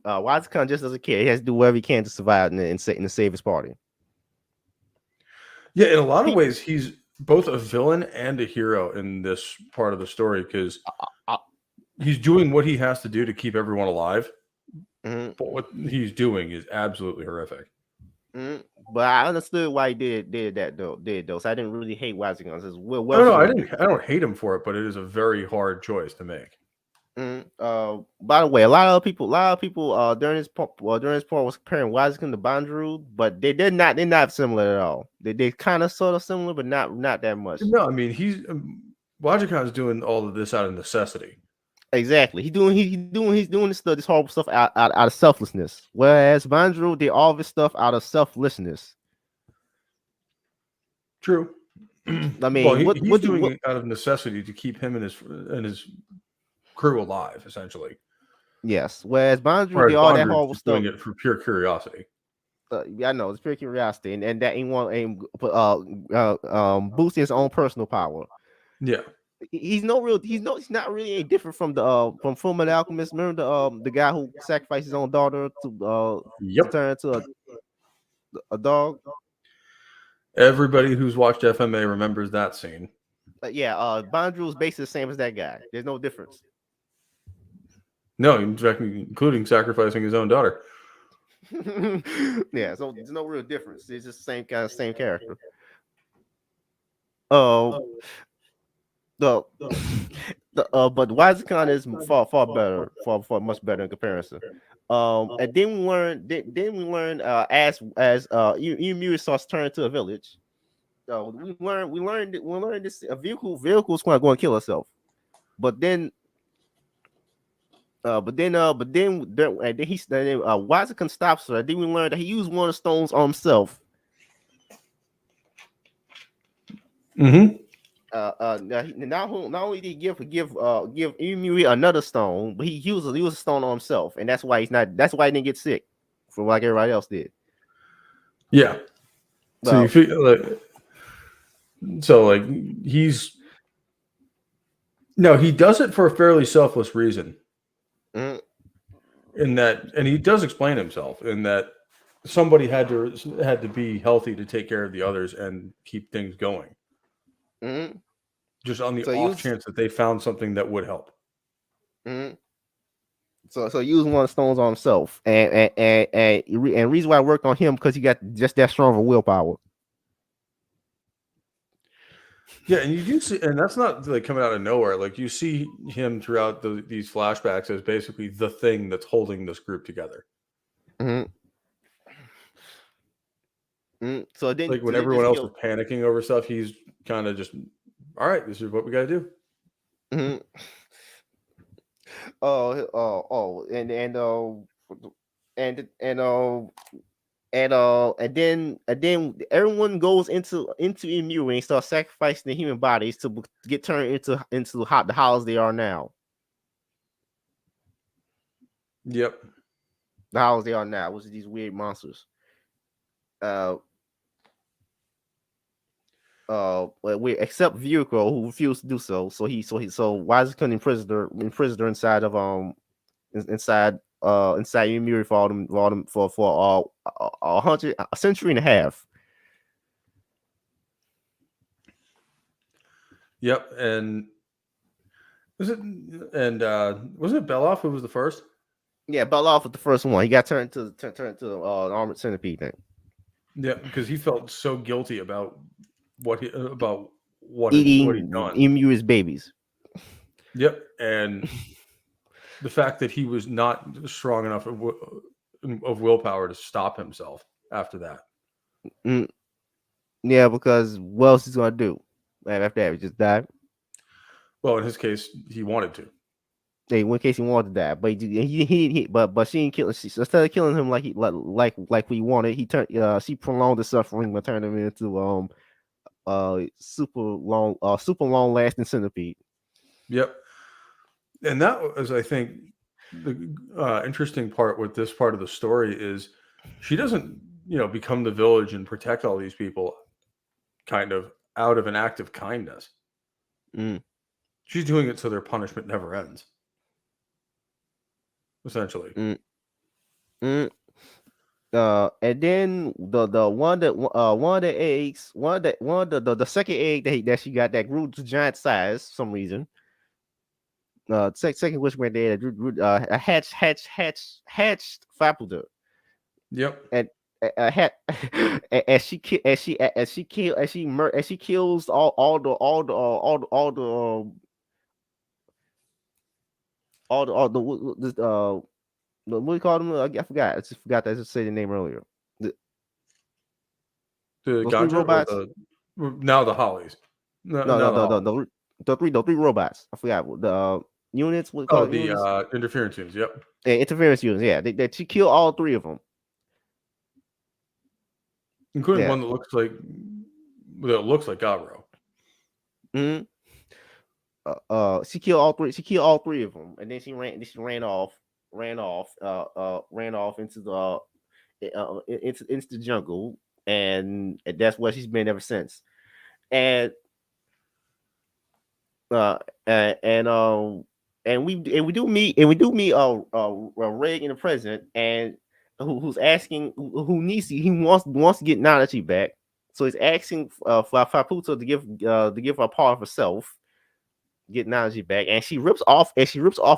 Wazukan just doesn't care. He has to do whatever he can to survive and to save his party. Yeah, in a lot of He, ways, he's both a villain and a hero in this part of the story because uh, he's doing what he has to do to keep everyone alive. mhm, But what he's doing is absolutely horrific. mhm. But I understood why he did that though. Did though, so I didn't really hate Wazukan. Says, what No, else you no, I gonna do? didn't. I don't hate him for it, but it is a very hard choice to make. By the way, a lot of people, during this part was comparing Wazukan to Banjuru, but they're not similar at all. They kind of sort of similar, but not that much. No, I mean he's Wajikan's doing all of this out of necessity. Exactly. He's doing this horrible stuff out of selflessness. Whereas Banjuru did all this stuff out of selflessness. True. I Well, mean, he's doing it out of necessity to keep him and his crew alive, essentially. yes. Whereas Banjuru did Whereas all that Bondur's horrible just stuff. doing it for pure curiosity. Yeah, I know it's pure curiosity, and that ain't one aim boosting his own personal power. Yeah. He's not really any different from the from Fullmetal Alchemist. Remember the guy who sacrificed his own daughter to Yep. turn into a dog. Everybody who's watched FMA remembers that scene. Yeah, Banjuru is basically the same as that guy. There's no difference. No, in fact, including sacrificing his own daughter. Yeah, so there's no real difference. It's just the same character. Oh, the but Wazukan is far better, far much better in comparison. And then we learn as Emu starts turning to a village. We learned this a vehicle's going to kill herself, but then. And then Wazukan stops her. Then we learn that he used one of the stones on himself. Mm-hmm. Not only did he give Imuri another stone, but he used a stone on himself, and that's why he didn't get sick, from like everybody else did. Yeah. So you feel like he's he does it for a fairly selfless reason. Mm-hmm. In that, and he does explain himself in that somebody had to be healthy to take care of the others and keep things going. Mm-hmm. Just on the off chance that they found something that would help. Mm-hmm. So using one of the stones on himself, and reason why I worked on him because he got just that strong of a willpower. Yeah, and you do see, and that's not like coming out of nowhere. Like you see him throughout these flashbacks as basically the thing that's holding this group together. Mm-hmm. Mm-hmm. So then, like when everyone else was panicking over stuff, he's kind of just, all right, this is what we got to do. Mm-hmm. And then everyone goes into Emu and starts sacrificing the human bodies to get turned into the house they are now. Yep. The house they are now, which is these weird monsters. Except Riko, who refused to do so. So Wazukan imprisoned her inside of inside Ymiri for a century and a half. Yep, and wasn't it Beloff who was the first? Yeah, Beloff was the first one. He got turned to an armored centipede thing. Yeah, because he felt so guilty about what he'd done. Ymiri's babies. Yep, and the fact that he was not strong enough of willpower to stop himself after that. Yeah, because what else he's gonna do after that? He just died. Well, in his case, he wanted to. Hey, in case he wanted to die, but but she didn't kill. Instead of killing him like we wanted, he turned. She prolonged the suffering, but turned him into super long lasting centipede. Yep. And that was, I think, the interesting part with this part of the story is she doesn't, become the village and protect all these people kind of out of an act of kindness. Mm, She's doing it so their punishment never ends, essentially. mm, mm. And then the one of the eggs, the second egg that she got that grew to giant size for some reason. Second wish went there a hatched Faputa. Yep. And had as she kills all the what do you call them? I forgot. I just forgot that I just said the name earlier. The Those three Ganja or robots. now the Hollies. No, Now no, the the Hollies. three robots. I forgot the units. What do you call Oh, it? Units. the interference units. Yep. Interference units. Yeah, she killed all three of them. Including Yeah. one that looks like Gavro. Hmm. She killed all three. She killed all three of them, and then she ran off. Ran off into into the jungle, and that's where she's been ever since. And uh and and um and we do meet Reg in the present, and who's asking who needs he wants to get Nanachi back, so he's asking for Faputo to give her part of herself, get Nanachi back, and she rips off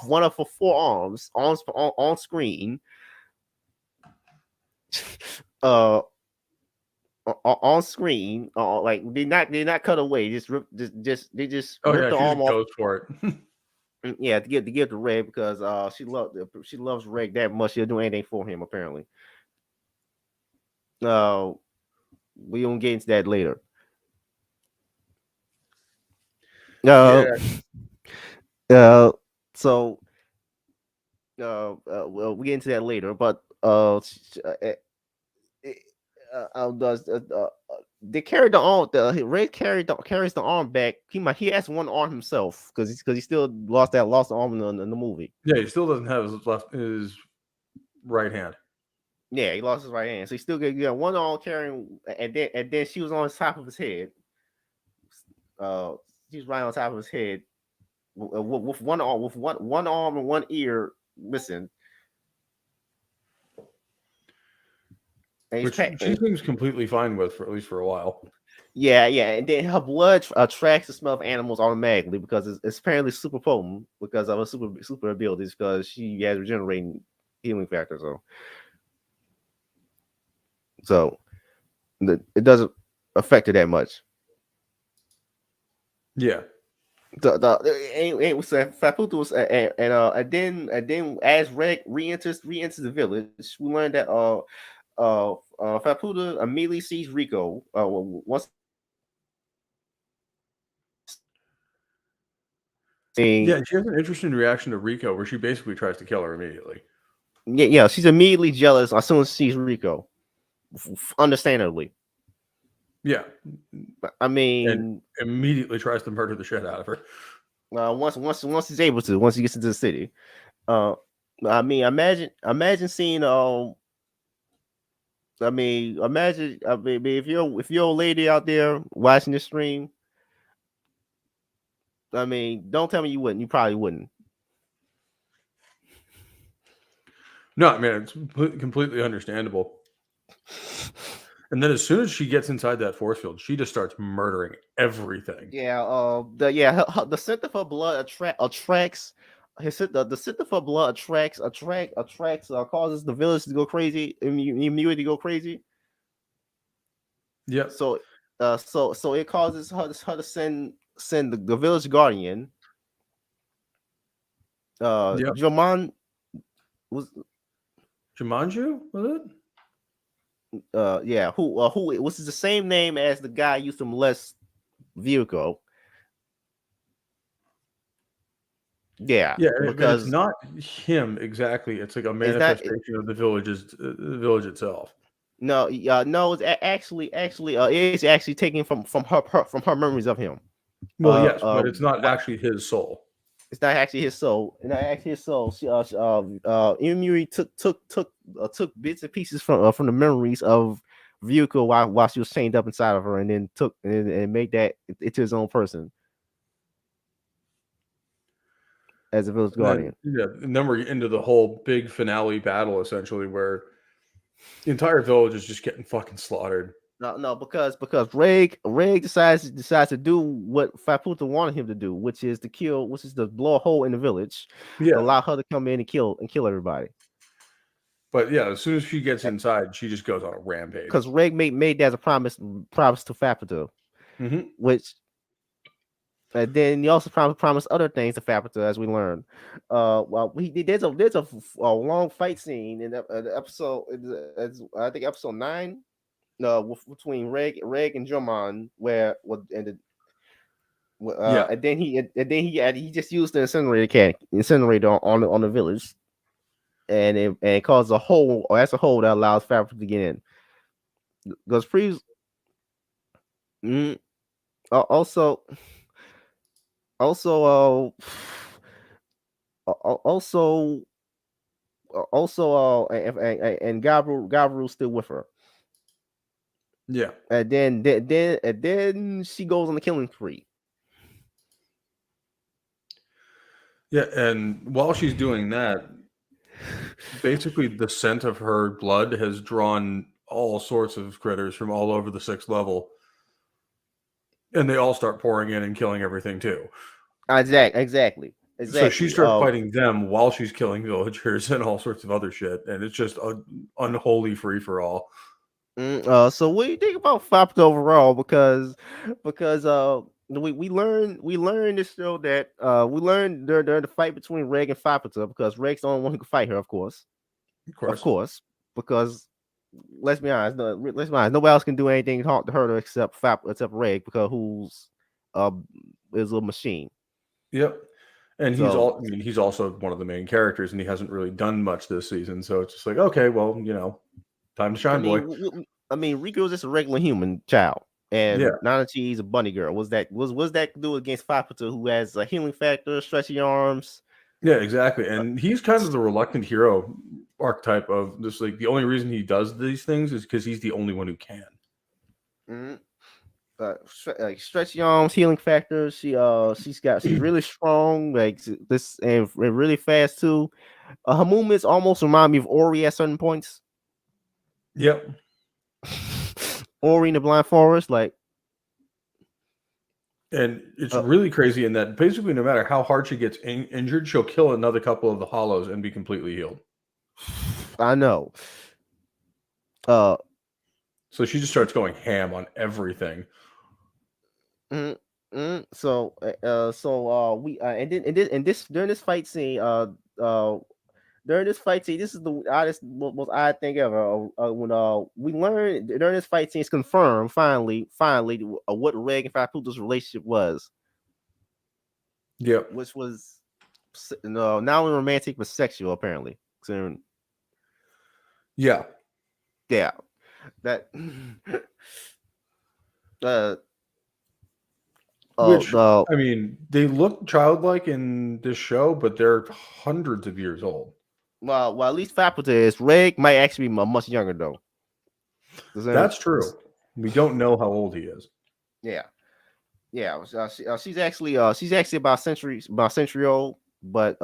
one of her forearms on screen. uh on screen, like they not cut away, they just Oh rip yeah, the she arm just off. goes for it. Yeah, to give to Reg because she loves Reg that much. She'll do anything for him. Apparently, uh, we gonna get into that later. Uh, Yeah. uh, so well, we get into that later. But does they carry the arm? Ray carries the arm back. He has one arm himself because he still lost the arm in the movie. Yeah, he still doesn't have his right hand. Yeah, he lost his right hand, so he still got one arm carrying, and then she was on top of his head. Uh, she was right on top of his head with one arm, with one arm and one ear missing. And he's Which she seems completely fine with, for at least for a while. Yeah, and then her blood attracts the smell of animals automatically because it's apparently super potent because of her super abilities because she has regenerating healing factor. So it doesn't affect her that much. Yeah. Faputu was and then as Reg re-enters the village, we learned that Faputa immediately sees Riko. Once Yeah, she has an interesting reaction to Riko where she basically tries to kill her immediately. yeah, she's immediately jealous as soon as she sees Riko. Understandably. Yeah. I And mean, immediately tries to murder the shit out of her. once he's able to, once he gets into the city. I mean, imagine seeing imagine if you're a lady out there watching this stream. I mean, don't tell me you wouldn't. You probably wouldn't. No, I mean, it's completely understandable. And then as soon as she gets inside that force field, she just starts murdering everything. Yeah, the scent of her blood attracts. The scent of her blood attracts causes the village to go crazy, immunity to go crazy. Yep. So it causes her to send the village guardian. Yep. Jaman was Jumanju, was it? yeah, who was the same name as the guy used to molest Virgo. Yeah, Yeah, but it's because not him exactly. It's like a it's not. manifestation of the village itself. No, no, it's actually, it's actually taken from her memories of him. Well, yes, but it's not But actually his soul. it's not actually his soul. It's not actually his soul. Imuri took bits and pieces from the memories of Ryuko while she was chained up inside of her, and then took and made that into his own person as a village And then, guardian. yeah, and then we're into the whole big finale battle, essentially, where the entire village is just getting fucking slaughtered. No, because Reg decides to do what Faputa wanted him to do, which is to blow a hole in the village, to Yeah, allow her to come in and kill everybody. but yeah, as soon as she gets inside, she just goes on a rampage. Because Reg made that as a promise to Faputa, Mm-hmm. which and then he also promised other things to Faputa, as we learn. Well, there's a long fight scene in the episode. I think episode 9. Between Reg and Jomon, where what and Yeah, he just used the incinerator on the village, and it caused a hole, or that's a hole that allows Fabric to get in. Because previous, mm, also also also and Gabriel's still with her. yeah, And then she goes on the killing spree. yeah. And while she's doing that, basically the scent of her blood has drawn all sorts of critters from all over the 6th level, and they all start pouring in and killing everything too. Exactly. So she starts fighting them while she's killing villagers and all sorts of other shit, and it's just an unholy free for all. So what do you think about Faputa overall? Because we learned this show that we learned during the fight between Reg and Faputa, because Reg's the only one who can fight her, of course, because let's be honest, nobody else can do anything to her except Reg, because who's is a machine. Yep. And So he's also one of the main characters, and he hasn't really done much this season. So it's just like, okay, well, time to I shine, boy. mean, Riko's just a regular human child, Yeah. and Nanachi's a bunny girl. Was that to do against Faputa, who has a healing factor, stretchy arms? Yeah, exactly. And he's kind of the reluctant hero archetype of just like the only reason he does these things is because he's the only one who can. Mm-hmm. Like stretchy arms, healing factor. She's really strong, like this, and really fast too. Her movements almost remind me of Ori at certain points. Yep. Ori in the Blind Forest, like. And it's really crazy in that basically no matter how hard she gets injured, she'll kill another couple of the hollows and be completely healed. I know. So she just starts going ham on everything. So we and this during this fight scene, this is the most odd thing ever. When we learned during this fight scene, it's confirmed finally what Reg and Faputa's relationship was. Yep. Which was not only romantic but sexual, apparently. Yeah. Yeah. That Which I mean, they look childlike in this show, but they're hundreds of years old. Well, at least Faputa is. Reg might actually be much younger though. That's true. We don't know how old he is. Yeah. She's actually about a century old, but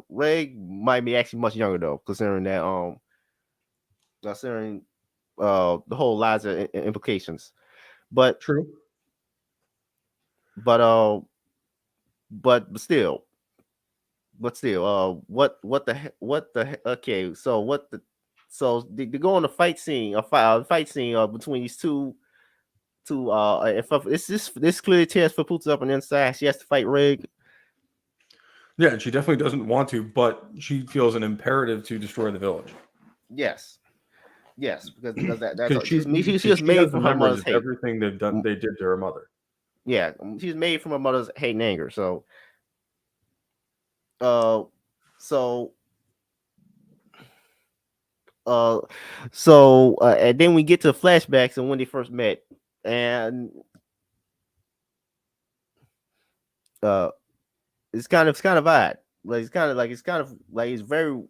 Reg might be actually much younger though, considering that the whole lies of implications. But true. But still, what the okay, so they go on a fight scene, between these two if this clearly tears Faputa up on the inside. She has to fight Reg. Yeah, and she definitely doesn't want to, but she feels an imperative to destroy the village. Yes, because she was made from her mother's hate. Everything they did to her mother. Yeah, she was made from her mother's hate and anger. So uh, so uh, and then we get to flashbacks and when they first met, and uh, it's kind of odd. Like it's very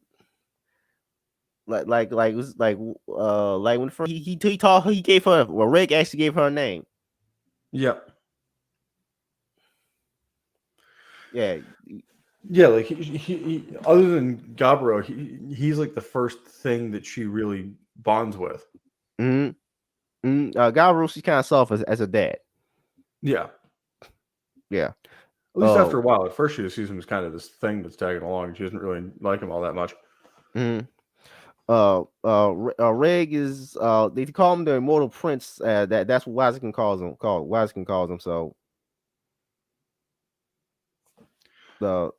it was like when first he taught he gave her Rick actually gave her a name. Yep. Yeah. Yeah, like other than Gabriel, he's like the first thing that she really bonds with. Mm-hmm. Gabriel, she's kind of soft as a dad. Yeah. Yeah. At least after a while. At first, she just sees him as kind of this thing that's tagging along. She doesn't really like him all that much. Mm-hmm. Reg is they call him the immortal prince. That's what Wazikin calls him. Wazikin calls him. So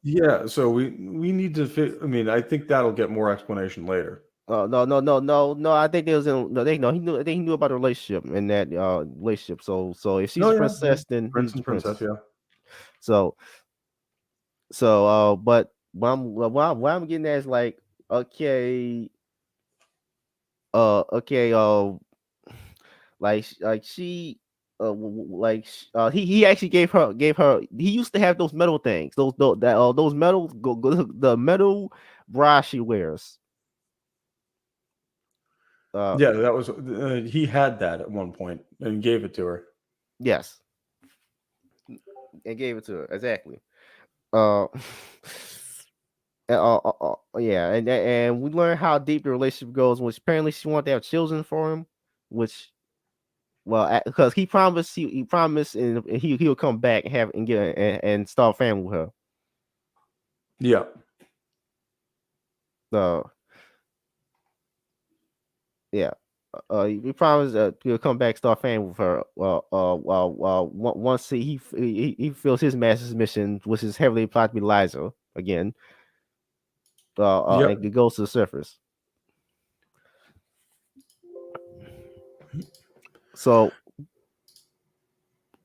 Yeah, so we need to fit. I mean, I think that'll get more explanation later. No. I think there was he knew. I think he knew about the relationship and that relationship. So if she's a princess, then Prince he's the and prince. princess, yeah. So but what I'm getting at is like okay, okay, like she he actually gave her he used to have those metal things those metal the metal bra she wears. Yeah, that was he had that at one point and gave it to her. Yes, and gave it to her exactly. uh yeah, and we learn how deep the relationship goes, which apparently she wanted to have children for him, which well, because he promised, and he'll come back and have and get and start a family with her. Yeah. So yeah, he promised that he'll come back, start a family with her. Once he fulfills his master's mission, which is heavily implied to be Liza again. Yep. And it goes to the surface. So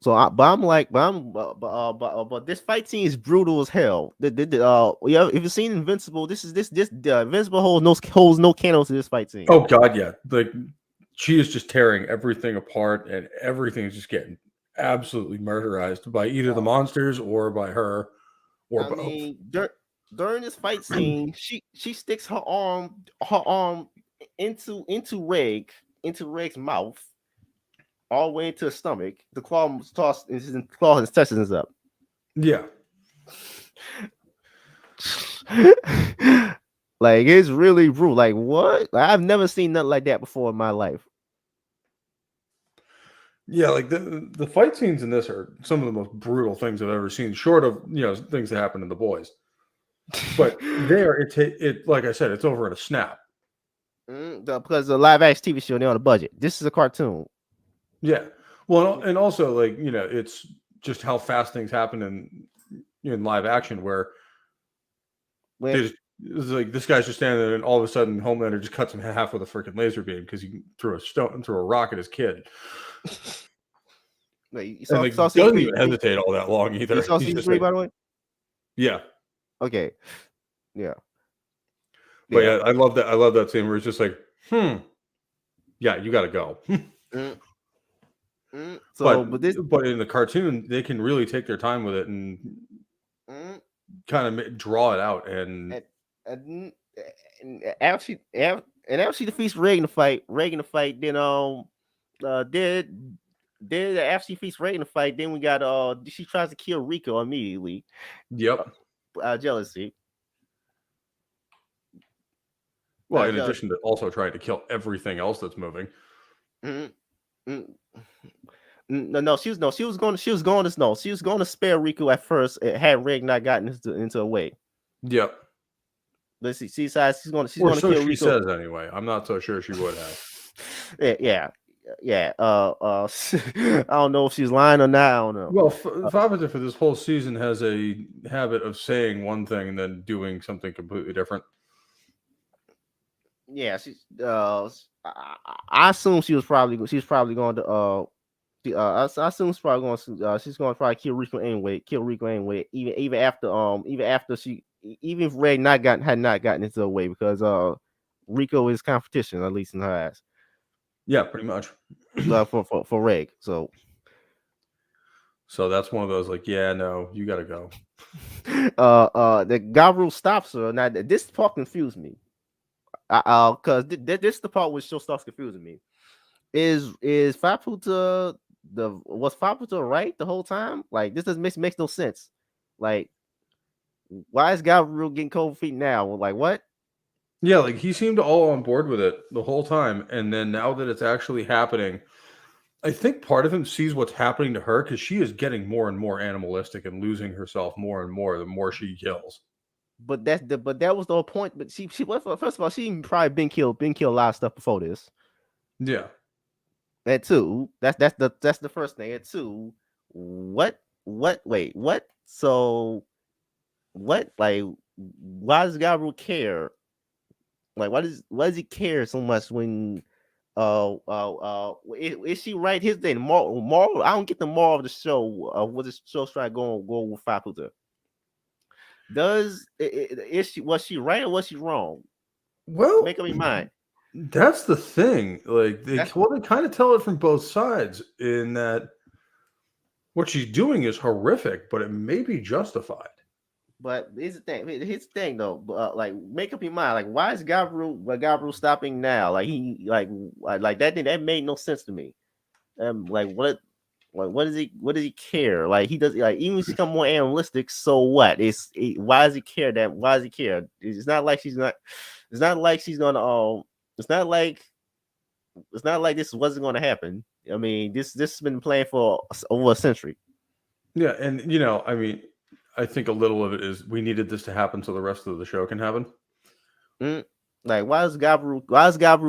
but I'm like, but this fight scene is brutal as hell. Yeah, if you've seen Invincible, this Invincible holds no candles to this fight scene. Oh God, yeah. Like she is just tearing everything apart, and everything is just getting absolutely murderized by either the monsters or by her, or I both. mean, during this fight scene, she sticks her arm into Reg's mouth, all the way into his stomach. The claw his intestines up. Yeah. Like it's really brutal. Like what? Like, I've never seen nothing like that before in my life. Yeah, like the fight scenes in this are some of the most brutal things I've ever seen, short of things that happen in The Boys. But there, it like I said, it's over in a snap. Because the live action TV show, they're on a budget. This is a cartoon. Yeah. Well, and also like it's just how fast things happen in live action, where it's like this guy's just standing there, and all of a sudden Homelander just cuts him in half with a freaking laser beam because he threw a rock at his kid. Wait, And like doesn't even hesitate all that long either. You saw season 3, by the way? Yeah. Okay. Yeah. But yeah, I love that scene where it's just like, yeah, you got to go. So, but in the cartoon, they can really take their time with it and kind of draw it out. And after she defeats Reagan to fight, then after she defeats Reagan to fight, then we got she tries to kill Riko immediately. Yep. Jealousy. Well, in addition to also trying to kill everything else that's moving. No, she was going to spare Riko at first. Had Reg not gotten into a way. Yep. Let's see. She's going to kill Riko. She says anyway. I'm not so sure she would have. Yeah. I don't know if she's lying or not. I don't know. Well, Favre for this whole season has a habit of saying one thing and then doing something completely different. Yeah, she's. I assume she's probably going to. I assume she's probably going to. She's going to probably kill Riko anyway. Even after even if Ray had not gotten into the way because Riko is competition, at least in her eyes. Yeah, pretty much. For Reg. So So that's one of those like, yeah, no, you got to go. the Gabriel stops her. Now this part confused me. Because this the part which still starts confusing me. Is Faputa was Faputa right the whole time? Like this doesn't makes no sense. Like why is Gabriel getting cold feet now? Like what? Yeah, like he seemed all on board with it the whole time, and then now that it's actually happening, I think part of him sees what's happening to her because she is getting more and more animalistic and losing herself more and more the more she kills. But that was the whole point. But she first of all, she probably been killed a lot of stuff before this. Yeah. And two, that's the first thing. And two, wait, what? So what like why does Gabriel care? Like why does he care so much when is she right? His thing moral I don't get the moral of the show what the show's trying to go with Faputa. Was she right or was she wrong? Well, Make up your mind. that's the thing. Like they That's kind of tell it from both sides in that what she's doing is horrific, but it may be justified. But here's the thing. Here's the thing, though. Like, make up your mind. Like, why is Gabriel stopping now? Like, he like that thing that made no sense to me. Like what does he care? Like he does like even if she become more animalistic, so what? Why does he care that? Why does he care? It's not like she's not. It's not like she's gonna. It's not like. It's not like this wasn't gonna happen. I mean, this has been playing for over a century. Yeah, and I mean, I think a little of it is we needed this to happen so the rest of the show can happen. Mm. Like, why does Gabriel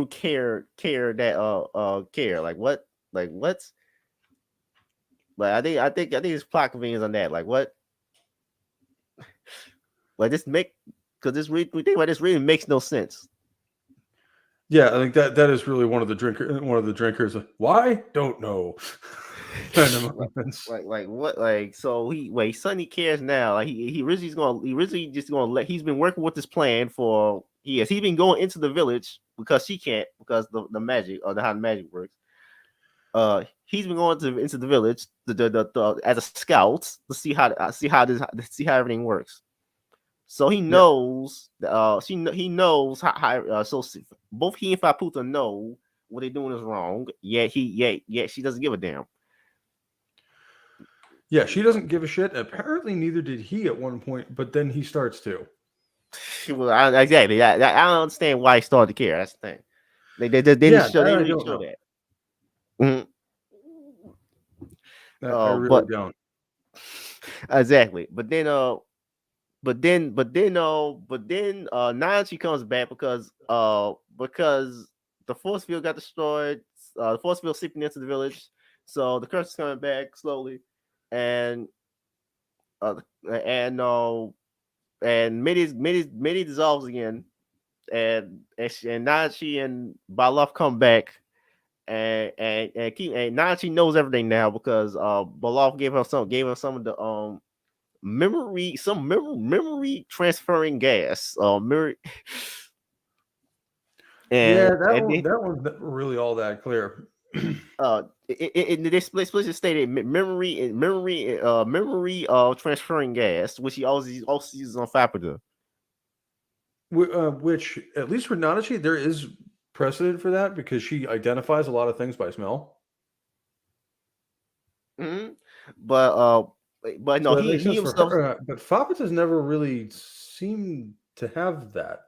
care that care? Like what? Like what's like I think it's plot convenience on that. Like what? Like this make because this we think about this really makes no sense. Yeah, I think that is really one of the drinkers. Why? Don't know. Kind of moments. like what? Like so he suddenly cares now. Like he originally just gonna let. He's been working with this plan for years. He's been going into the village because she can't because the magic or how the magic works. He's been going into the village as a scout to see how everything works. So he Yeah. knows. He knows how. So both he and Faputa know what they're doing is wrong. Yet she doesn't give a damn. Yeah, she doesn't give a shit. Apparently, neither did he at one point, but then he starts to. Well, exactly. I don't understand why he started to care. That's the thing. They didn't show. They I didn't don't show know. that. Mm-hmm. I really don't. Exactly. But then Nancy comes back because the force field got destroyed. The force field seeping into the village, so the curse is coming back slowly, and uh and uh and Mitty dissolves again, and Nancy and Baloff come back. And Nancy knows everything now because Baloff gave her some of the memory transferring gas. Memory, Yeah, and then that one's not really all that clear. they explicitly stated memory transferring gas, which he also uses on Faputa. Which, at least for Nanachi, there is precedent for that because she identifies a lot of things by smell. Mm-hmm. But no, So that he makes sense for himself. her. But Fapita's never really seemed to have that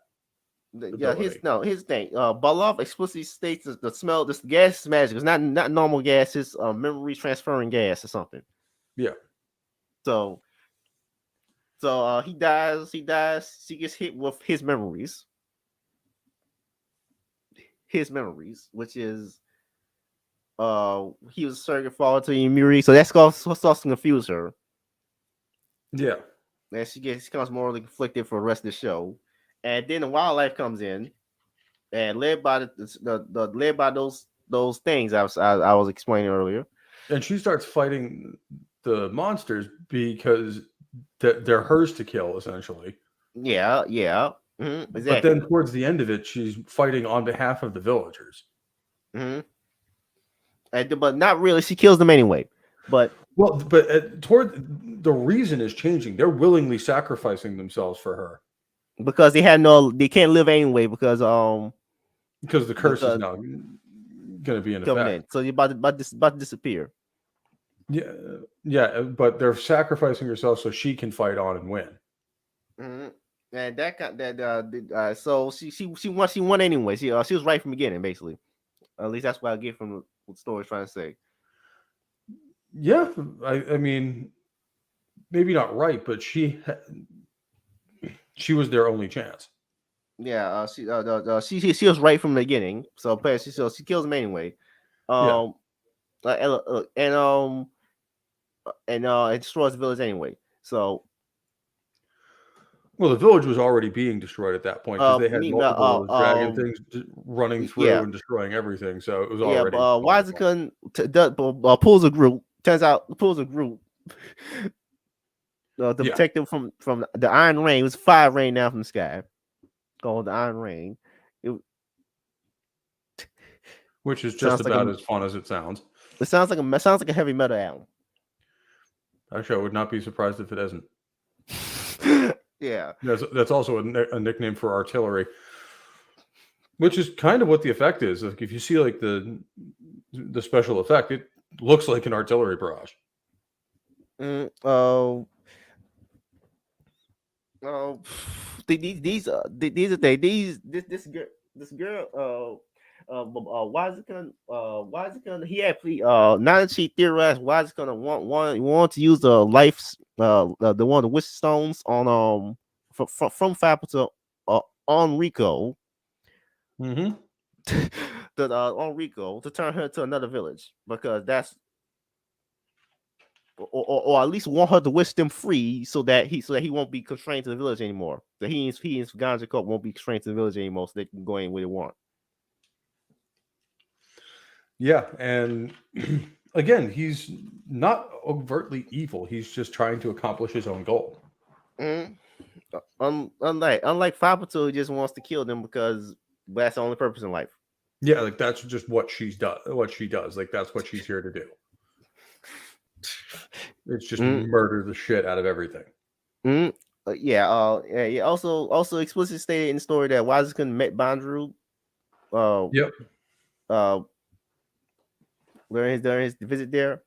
Yeah, ability. his thing. Balov explicitly states that the smell, this gas is magic. It's not normal gas. It's memory transferring gas or something. Yeah. So he dies. He dies. She gets hit with his memories. His memories, which is he was a surrogate father to Yumiri. So that's what starts to confuse her. Yeah. And she becomes morally conflicted for the rest of the show. And then the wildlife comes in, and led by led by those things I was explaining earlier. And she starts fighting the monsters because they're hers to kill, essentially. Yeah, yeah, But then exactly. towards the end of it, she's fighting on behalf of the villagers. hmm but not really. She kills them anyway. But Well, but toward the reason is changing. They're willingly sacrificing themselves for her because they can't live anyway because the curse is because now going to be in coming effect. in. So you're about to disappear. Yeah, yeah, but they're sacrificing herself so she can fight on and win. hmm And that got that so she won anyway. She was right from the beginning, basically. At least that's what I get from what the story's trying to say. Yeah, I mean, maybe not right, but she was their only chance. Yeah, she was right from the beginning. So she kills him anyway. Yeah. Um, and it destroys the village anyway. So Well, the village was already being destroyed at that point because they had me multiple of those dragon things running through yeah, and destroying everything. So it was yeah, already but falling apart. Wazikun pulls a group. Turns out pulls a group. The Yeah, protective from the Iron Rain. It was fire rain down from the sky, called the Iron Rain. It which is just sounds like about a as fun as it sounds. it sounds like a heavy metal album. Actually, I would not be surprised if it isn't. Yeah. That's also a nickname for artillery, which is kind of what the effect is. Like if you see like the special effect, it looks like an artillery barrage. Oh. Oh. These are these this girl why is it gonna he actually now that she theorized why is it gonna want to use the life the one of the wish stones on from Fabrica on Rico Mm-hmm. on Rico to turn her to another village because that's or at least want her to wish them free so that he won't be constrained to the village anymore. That he and Ganja Cup won't be constrained to the village anymore, so they can go in where they want. Yeah, and again, he's not overtly evil. He's just trying to accomplish his own goal. Mm. Unlike Fabuto, who just wants to kill them because that's the only purpose in life. Yeah, like that's just what she's done. What she does, like that's what she's here to do. It's just Mm. murder the shit out of everything. Mm. Yeah. Also explicitly stated in the story that Wazukan met Bandru uh Yep. uh during his visit there.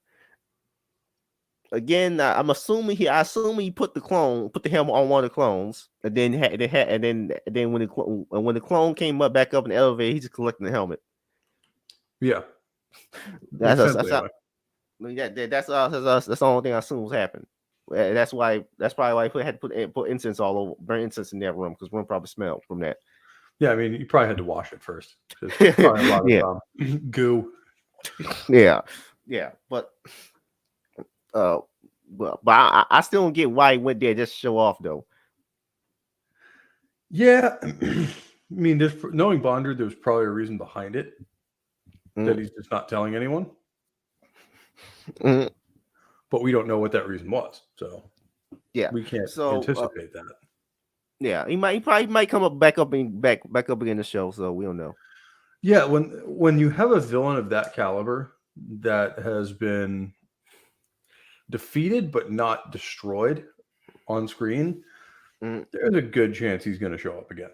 Again, I assume he put the helmet on one of the clones, and then when the clone came back up in the elevator, he's just collecting the helmet. Yeah. That's Makes sense that's anyway. that's the only thing I assume was happened. That's probably why he had to put incense all over, burn incense in that room because room probably smelled from that. Yeah, I mean, you probably had to wash it first. Probably a lot Yeah, of goo. yeah, uh, but I still don't get why he went there just to show off though. Yeah, I mean, knowing Bonder, there's probably a reason behind it that he's just not telling anyone. Mm. But we don't know what that reason was, so Yeah, we can't so anticipate that. yeah, he probably might come up back up again in the show, so we don't know. Yeah, when you have a villain of that caliber that has been defeated but not destroyed on screen, there's a good chance he's going to show up again.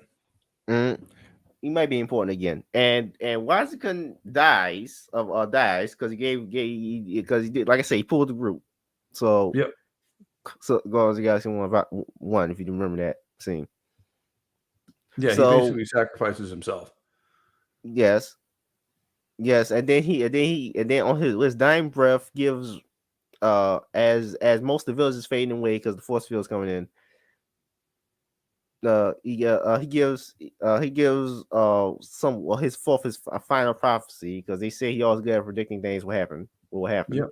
He might be important again. And Washington dies because because he did, like I say, he pulled the group. So Yep. So goes you guys one if you remember that scene. Yeah, so, he basically sacrifices himself. Yes. And then on his dying breath gives as most of the village is fading away because the force field is coming in. He gives his final prophecy because they say he always good at predicting things will happen. Yep.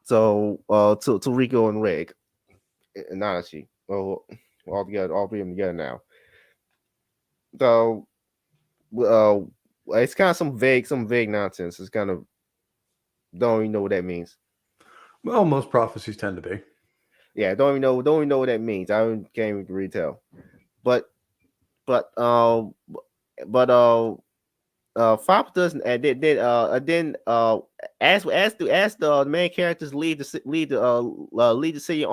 So to Riko and Reg and Nanachi, all together, all three of them together now. So it's kind of some vague nonsense. It's kind of don't even know what that means. Well, most prophecies tend to be. Yeah, don't even know what that means. Can't even really tell. But but Fop doesn't and as the main characters lead the city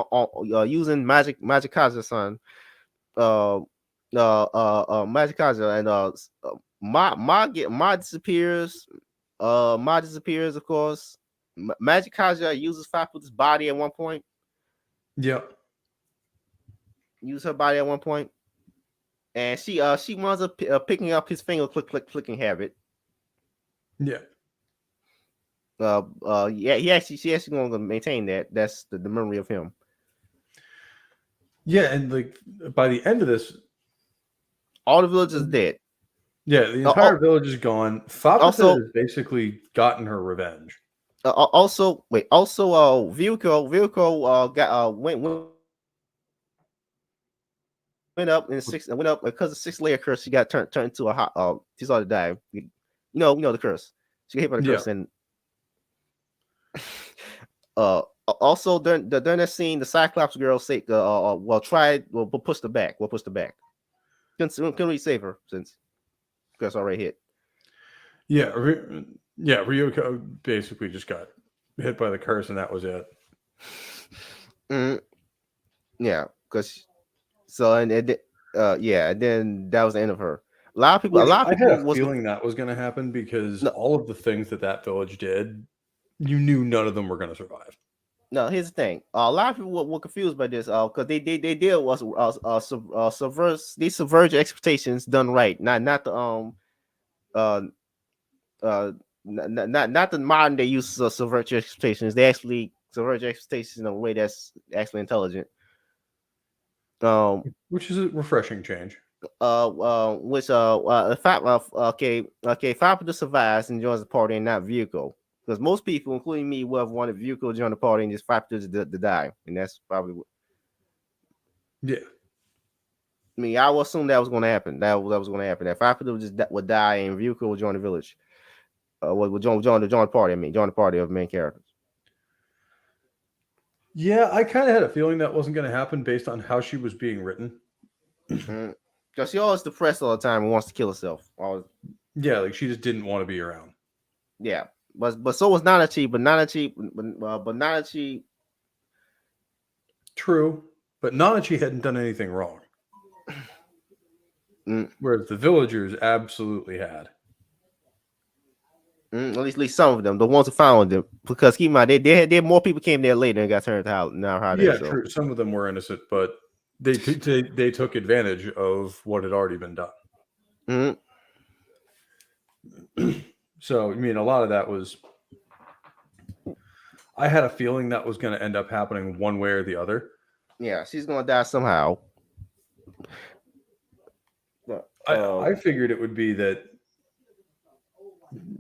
using magic son magic and Ma disappears. Ma disappears, of course. Magic uses Fapu's body at one point. Yeah. Use her body at one point, and she winds up picking up his finger clicking habit. Yeah. Yeah, she actually going to maintain that. That's the memory of him. Yeah, and like by the end of this, all the village is dead. Yeah, the entire village is gone. Fapata has basically gotten her revenge. Also, Vilko got went up because of 6-layer curse. She got turned into a hot. She started to die. You know the curse. She got hit by the curse, and also during that scene, the Cyclops girl said, we'll push the back. Couldn't really save her since curse already hit. Yeah, Ryoko basically just got hit by the curse, and that was it. Yeah, because and then that was the end of her. A lot of people I had a feeling that was going to happen because all of the things that village did, you knew none of them were going to survive. No, here's the thing. A lot of people were confused by this because they did subvert expectations done right, not the not the modern day use of subvert your expectations. They actually subvert your expectations in a way that's actually intelligent. Which is a refreshing change. Fapata survives and joins the party and not Vuko. Because most people, including me, would have wanted Vuko to join the party and just Fapata to die. And that's probably what. Yeah. I mean, I would assume that was going to happen. That was going to happen. That Fapata would die and Vuko would join the village. Would join the party. Join the party of main characters. Yeah, I kind of had a feeling that wasn't going to happen based on how she was being written. Because she always depressed all the time and wants to kill herself. Yeah, like she just didn't want to be around. Yeah, but so was Nanachi. But Nanachi. True, but Nanachi hadn't done anything wrong. Whereas the villagers absolutely had. At least some of them, the ones who found them, because keep in mind, they more people came there later and got turned out. Yeah, true. Some of them were innocent, but they took advantage of what had already been done. So, I mean, a lot of that was. I had a feeling that was going to end up happening one way or the other. Yeah, she's going to die somehow. I figured it would be that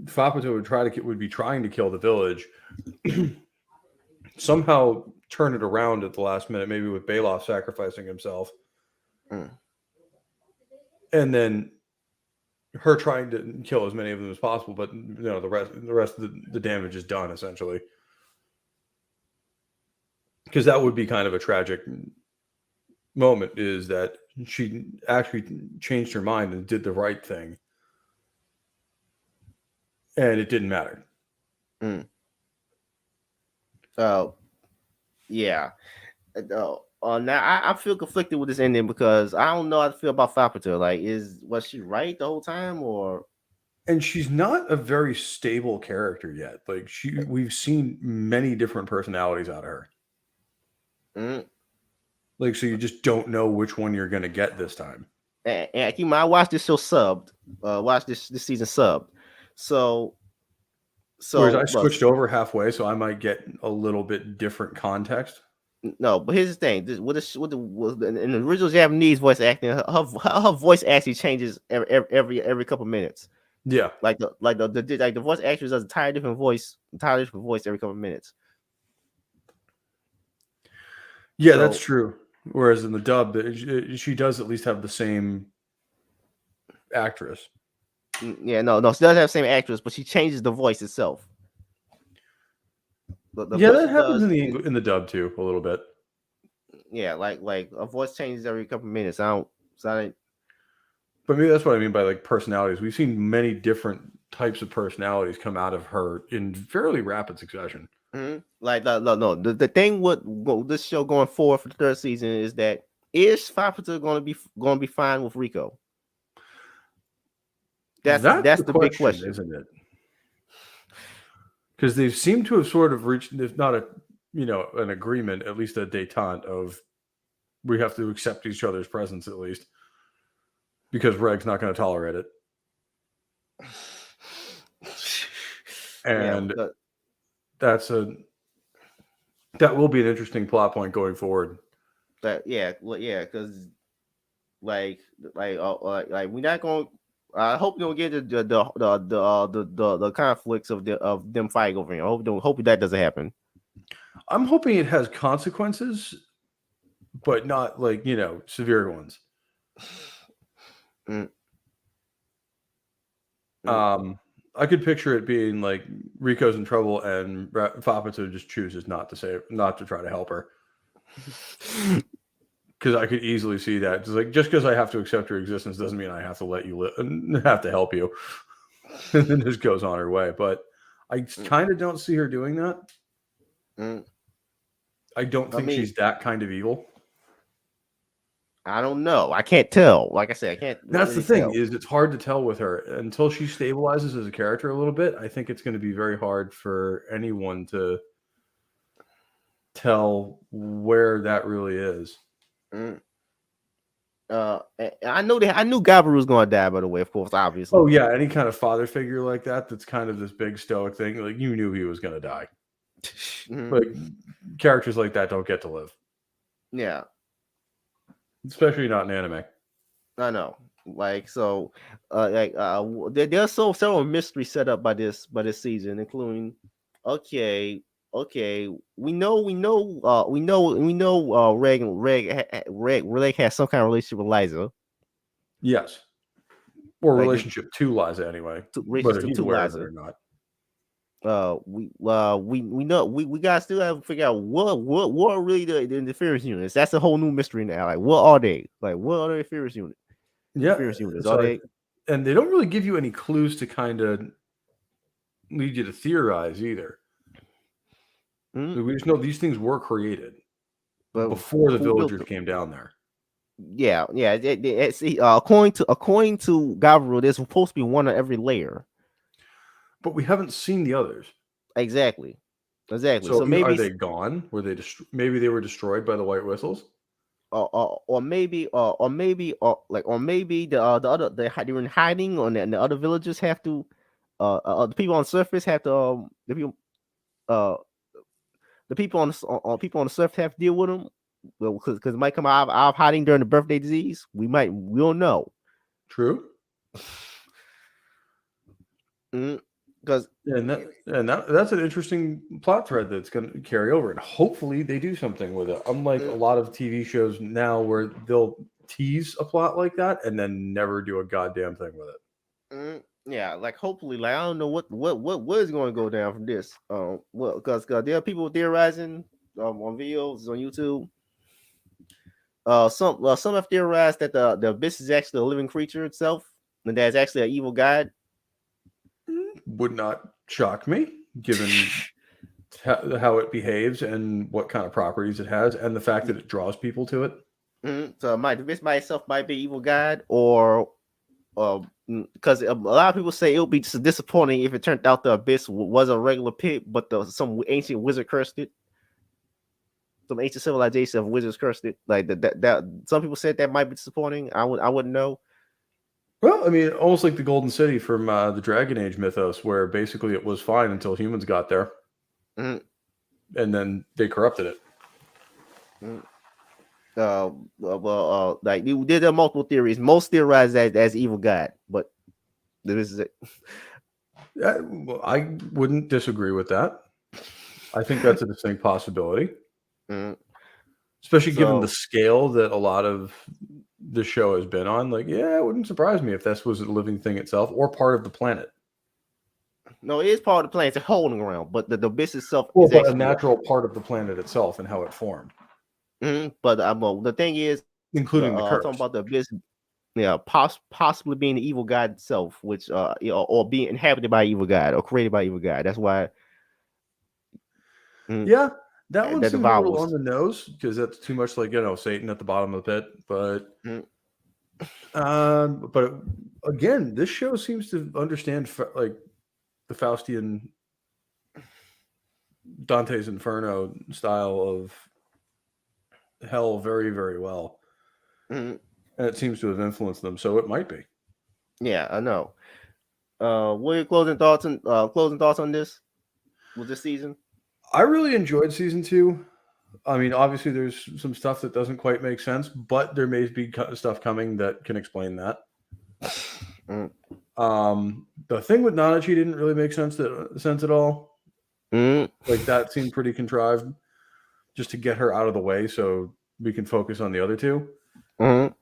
Fapata would be trying to kill the village, somehow turn it around at the last minute, maybe with Bailoff sacrificing himself, and then her trying to kill as many of them as possible. But the rest of the damage is done essentially, because that would be kind of a tragic moment. Is that she actually changed her mind and did the right thing. And it didn't matter. Yeah. Now I feel conflicted with this ending because I don't know how to feel about Fapata. Like, was she right the whole time, or? And she's not a very stable character yet. Like we've seen many different personalities out of her. Like, so you just don't know which one you're going to get this time. And you might I watched this show subbed. Watch this season subbed. So whereas I switched over halfway, so I might get a little bit different context. No, but here's the thing: in the original Japanese voice acting, her voice actually changes every couple minutes. Yeah, like the voice actress does an entirely different voice every couple minutes. Yeah, that's true. Whereas in the dub, she does at least have the same actress. Yeah, no, she doesn't have the same actress, but she changes the voice itself. That happens in the dub too, a little bit. Yeah, like a voice changes every couple minutes. I But maybe that's what I mean by like personalities. We've seen many different types of personalities come out of her in fairly rapid succession. like no. The thing with this show going forward for the third season is that is Fafita going to be fine with Riko? That's That's the the big question, question. isn't it? Because they seem to have sort of reached, if not an agreement, at least a détente of we have to accept each other's presence at least, because Reg's not going to tolerate it. And that will be an interesting plot point going forward. Because like we're not going. I hope you don't get the conflicts of them fighting over him. Hope that doesn't happen. I'm hoping it has consequences, but not like severe ones. I could picture it being like Riko's in trouble and Fafita just chooses not to try to help her. Because I could easily see that. It's like, just because I have to accept your existence doesn't mean I have to let you live and have to help you. And then just goes on her way. But I kind of don't see her doing that. I don't think she's that kind of evil. I don't know. I can't tell. Like I said, I can't. That's really the thing, tell. is it's hard to tell with her until she stabilizes as a character a little bit. I think it's going to be very hard for anyone to tell where that really is. I knew Gabiru was going to die. By the way, of course, obviously. Oh yeah, any kind of father figure like that's kind of this big stoic thing. Like, you knew he was going to die. Like, characters like that don't get to live. Yeah. Especially not in anime. I know. Like, so, there's several mysteries set up by this season, including, Reg has some kind of relationship with Liza. Yes. Or relationship to Liza anyway. Whether he's aware of it or not. We know we gotta still have to figure out what are really the interference units. That's a whole new mystery now. Like, what are they? Like, what are the interference units? Yeah, interference units are they? And they don't really give you any clues to kind of lead you to theorize either. We just know these things were created before the villagers came down there. Yeah. According to Gabriel, there's supposed to be one on every layer. But we haven't seen the others. Exactly. So maybe are they gone? Were they maybe they were destroyed by the White Whistles? Or maybe they were in hiding, and the other villagers have to. The people on the surface have to. The people on the surface have to deal with them. Well, because it might come out of hiding during the birthday disease. We don't know. True. Because that's an interesting plot thread that's going to carry over, and hopefully they do something with it. Unlike a lot of TV shows now, where they'll tease a plot like that and then never do a goddamn thing with it. Yeah, like, hopefully, like, I don't know what is going to go down from this. Well, because there are people theorizing on videos on YouTube. Some have theorized that the abyss is actually a living creature itself, and that's actually an evil god. Would not shock me, given how it behaves and what kind of properties it has, and the fact that it draws people to it. So the abyss by itself might be evil god, or because a lot of people say it would be just disappointing if it turned out the abyss was a regular pit, but some ancient wizard cursed it. Some ancient civilization of wizards cursed it. Like that some people said that might be disappointing. I wouldn't know. Well, I mean, almost like the Golden City from the Dragon Age mythos, where basically it was fine until humans got there, and then they corrupted it. Like, there are multiple theories. Most theorize that as evil god, but this is it. I wouldn't disagree with that. I think that's a distinct possibility, especially given the scale that a lot of the show has been on. Like, yeah, it wouldn't surprise me if this was a living thing itself or part of the planet. No, it is part of the planet. It's a hole in the ground, but the abyss itself is a natural part of the planet itself and how it formed. But well, the thing is, including the talking curse. about the abyss, yeah, possibly being the evil god itself, which or being inhabited by evil god or created by evil god. That's why Yeah, that one that seems a little on devours. the nose because that's too much like Satan at the bottom of the pit. Mm, But again, this show seems to understand like the Faustian Dante's Inferno style of hell very, very well, mm, and it seems to have influenced them. So it might be. yeah, I know. What are your closing thoughts on this? With this season? I really enjoyed season 2. I mean, obviously, there's some stuff that doesn't quite make sense, but there may be stuff coming that can explain that. Mm, The thing with Nanachi didn't really make sense at all. mm, Like that seemed pretty contrived, just to get her out of the way so we can focus on the other two. mm.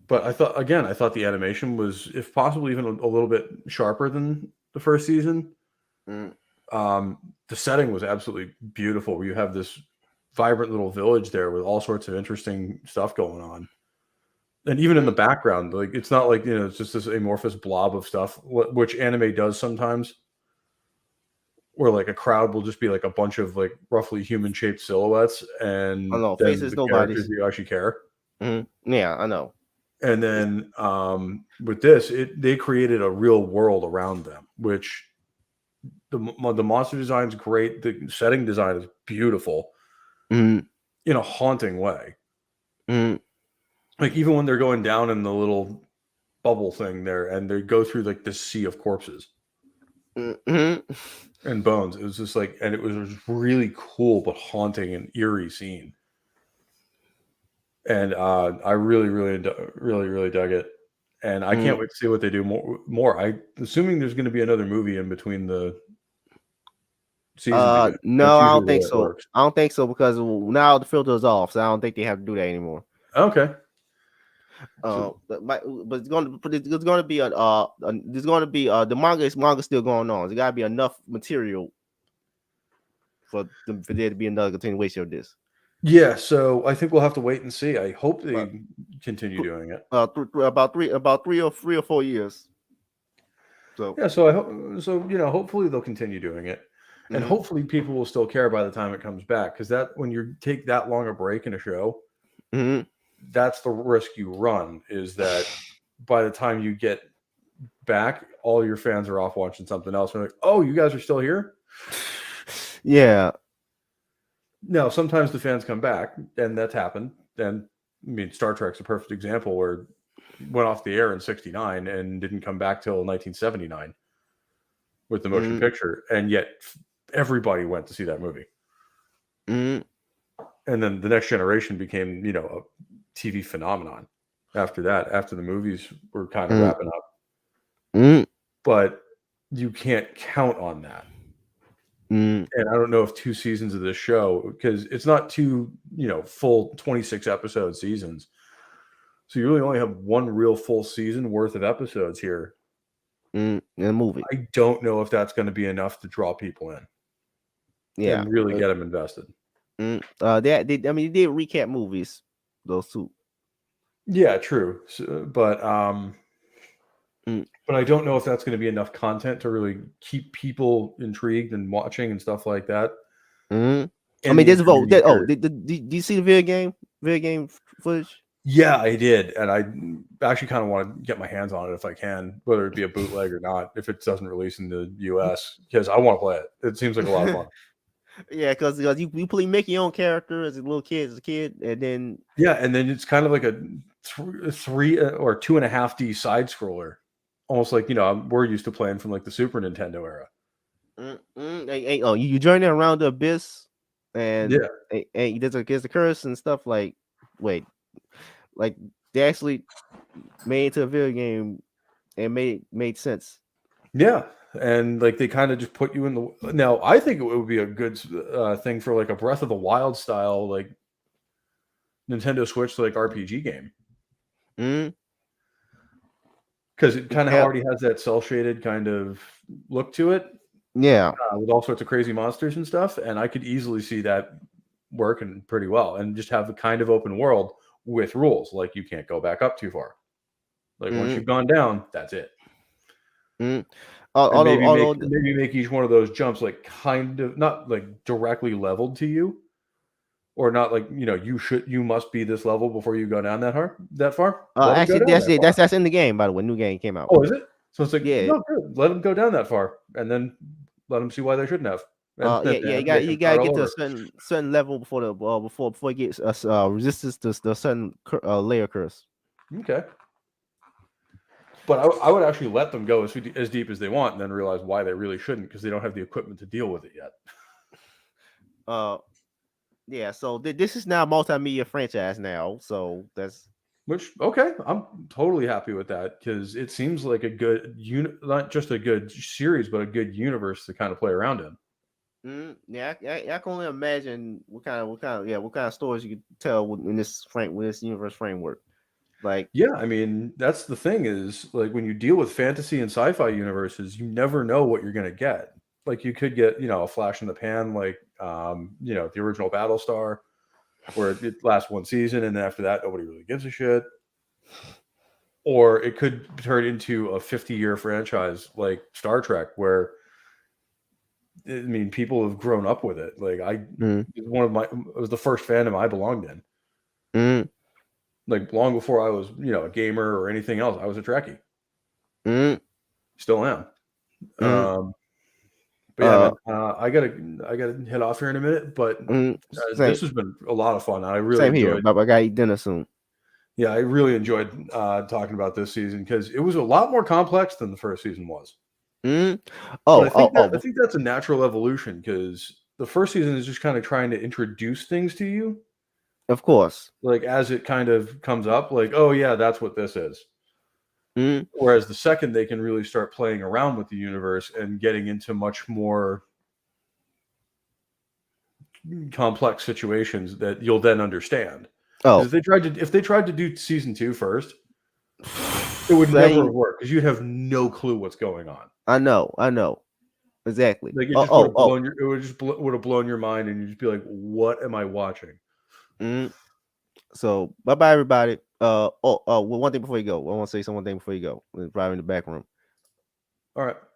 But I thought the animation was, if possible, even a little bit sharper than the first season. Mm. The setting was absolutely beautiful. Where you have this vibrant little village there with all sorts of interesting stuff going on, and even in the background, like it's not like it's just this amorphous blob of stuff, which anime does sometimes, where like a crowd will just be like a bunch of like roughly human shaped silhouettes, I and know then faces, the characters nobody's. you actually care. Yeah, I know. And then with this, they created a real world around them, which the monster design is great. The setting design is beautiful Mm, in a haunting way. mm, Like even when they're going down in the little bubble thing there, and they go through like this sea of corpses mm. and bones, it was just like, and it was really cool but haunting and eerie scene. And I really, really, really, really dug it. And I can't wait to see what they do more. I assuming there's going to be another movie in between the seasons again. No, That's I usually don't the think way it so. works. I don't think so because now the filter is off, so I don't think they have to do that anymore. Okay. So, But it's going to be there's going to be the manga still going on. There's got to be enough material for there to be another continuation of this. yeah, so I think we'll have to wait and see. I hope But they continue doing it. about 3 or 4 years. So Yeah, so hopefully they'll continue doing it, and hopefully people will still care by the time it comes back. Because that when you take that long a break in a show, that's the risk you run. Is that by the time you get back, all your fans are off watching something else. And they're like, "Oh, you guys are still here?" yeah. No, sometimes the fans come back, and that's happened. And I mean, Star Trek's a perfect example where it went off the air in '69 and didn't come back till 1979 with the motion picture, and yet everybody went to see that movie. And then the Next Generation became, a TV phenomenon. After that, after the movies were kind of wrapping up, but you can't count on that. And I don't know if 2 seasons of this show, because it's not 2, full 26 episode seasons. So you really only have 1 real full season worth of episodes here. In a movie. I don't know if that's going to be enough to draw people in. Yeah. And really get them invested. They did recap movies, those two. Yeah, true. So, but I don't know if that's going to be enough content to really keep people intrigued and watching and stuff like that. I mean, there's a vote. Did you see the video game footage? Yeah, I did, and I actually kind of want to get my hands on it if I can, whether it be a bootleg or not, if it doesn't release in the US, because I want to play it. It seems like a lot of fun. Yeah, because you make your own character as a little kid, and then it's kind of like a 3 or 2.5D side scroller, almost like we're used to playing from like the Super Nintendo era. You journey around the abyss, and yeah, there's a curse and stuff like. Wait, like they actually made it to a video game and made sense. Yeah, and like they kind of just put you in the. Now I think it would be a good thing for like a Breath of the Wild style like Nintendo Switch like RPG game. Because it kind of already has that cell shaded kind of look to it. Yeah, with all sorts of crazy monsters and stuff, and I could easily see that working pretty well, and just have the kind of open world with rules, like you can't go back up too far. Like once Mm-hmm. you've gone down, that's it. Mm-hmm. And Although maybe make each one of those jumps like kind of not like directly leveled to you, or not like you must be this level before you go down that far. Let them go actually, down that's that it. far. That's in the game, by the way. New game came out. Oh, is it? So it's like, Yeah. no, good. Let them go down that far, and then let them see why they shouldn't have, and Yeah, then yeah. they You can gotta start all get to a over. certain level before the before it gets resistance to the certain layer curse. Okay. But I would actually let them go as deep as they want, and then realize why they really shouldn't, because they don't have the equipment to deal with it yet. Uh, yeah. So this is now a multimedia franchise now. So that's Which, okay, I'm totally happy with that, because it seems like a good not just a good series, but a good universe to kind of play around in. Yeah. I can only imagine what kind of stories you could tell in this with this universe framework. Like, Yeah, I mean, that's the thing is, like, when you deal with fantasy and sci-fi universes, you never know what you're going to get. Like, you could get, a flash in the pan, like, the original Battlestar, where it lasts one season, and then after that, nobody really gives a shit. Or it could turn into a 50-year franchise like Star Trek, where, I mean, people have grown up with it. Like, it was the first fandom I belonged in. mm, Like, long before I was, a gamer or anything else, I was a Trekkie. mm, Still am. mm, But yeah, man, I gotta head off here in a minute. But same this has been a lot of fun. I really same here. enjoyed. But I gotta eat dinner soon. Yeah, I really enjoyed talking about this season, because it was a lot more complex than the first season was. Mm. But Oh, oh, I oh. think that's a natural evolution, because the first season is just kind of trying to introduce things to you, Of course. like as it kind of comes up, like, oh yeah, that's what this is. Mm. Whereas the second, they can really start playing around with the universe and getting into much more complex situations that you'll then understand. Because Oh, if they tried to do season 2 first, it would never have same. worked, because you'd have no clue what's going on. I know exactly. Like, it Oh, just would oh, have oh. blown your it would just would have blown your mind, and you'd just be like, what am I watching? Mm. So bye everybody. Well, one thing before you go, I want to say one thing before you go. We're probably in the back room. All right.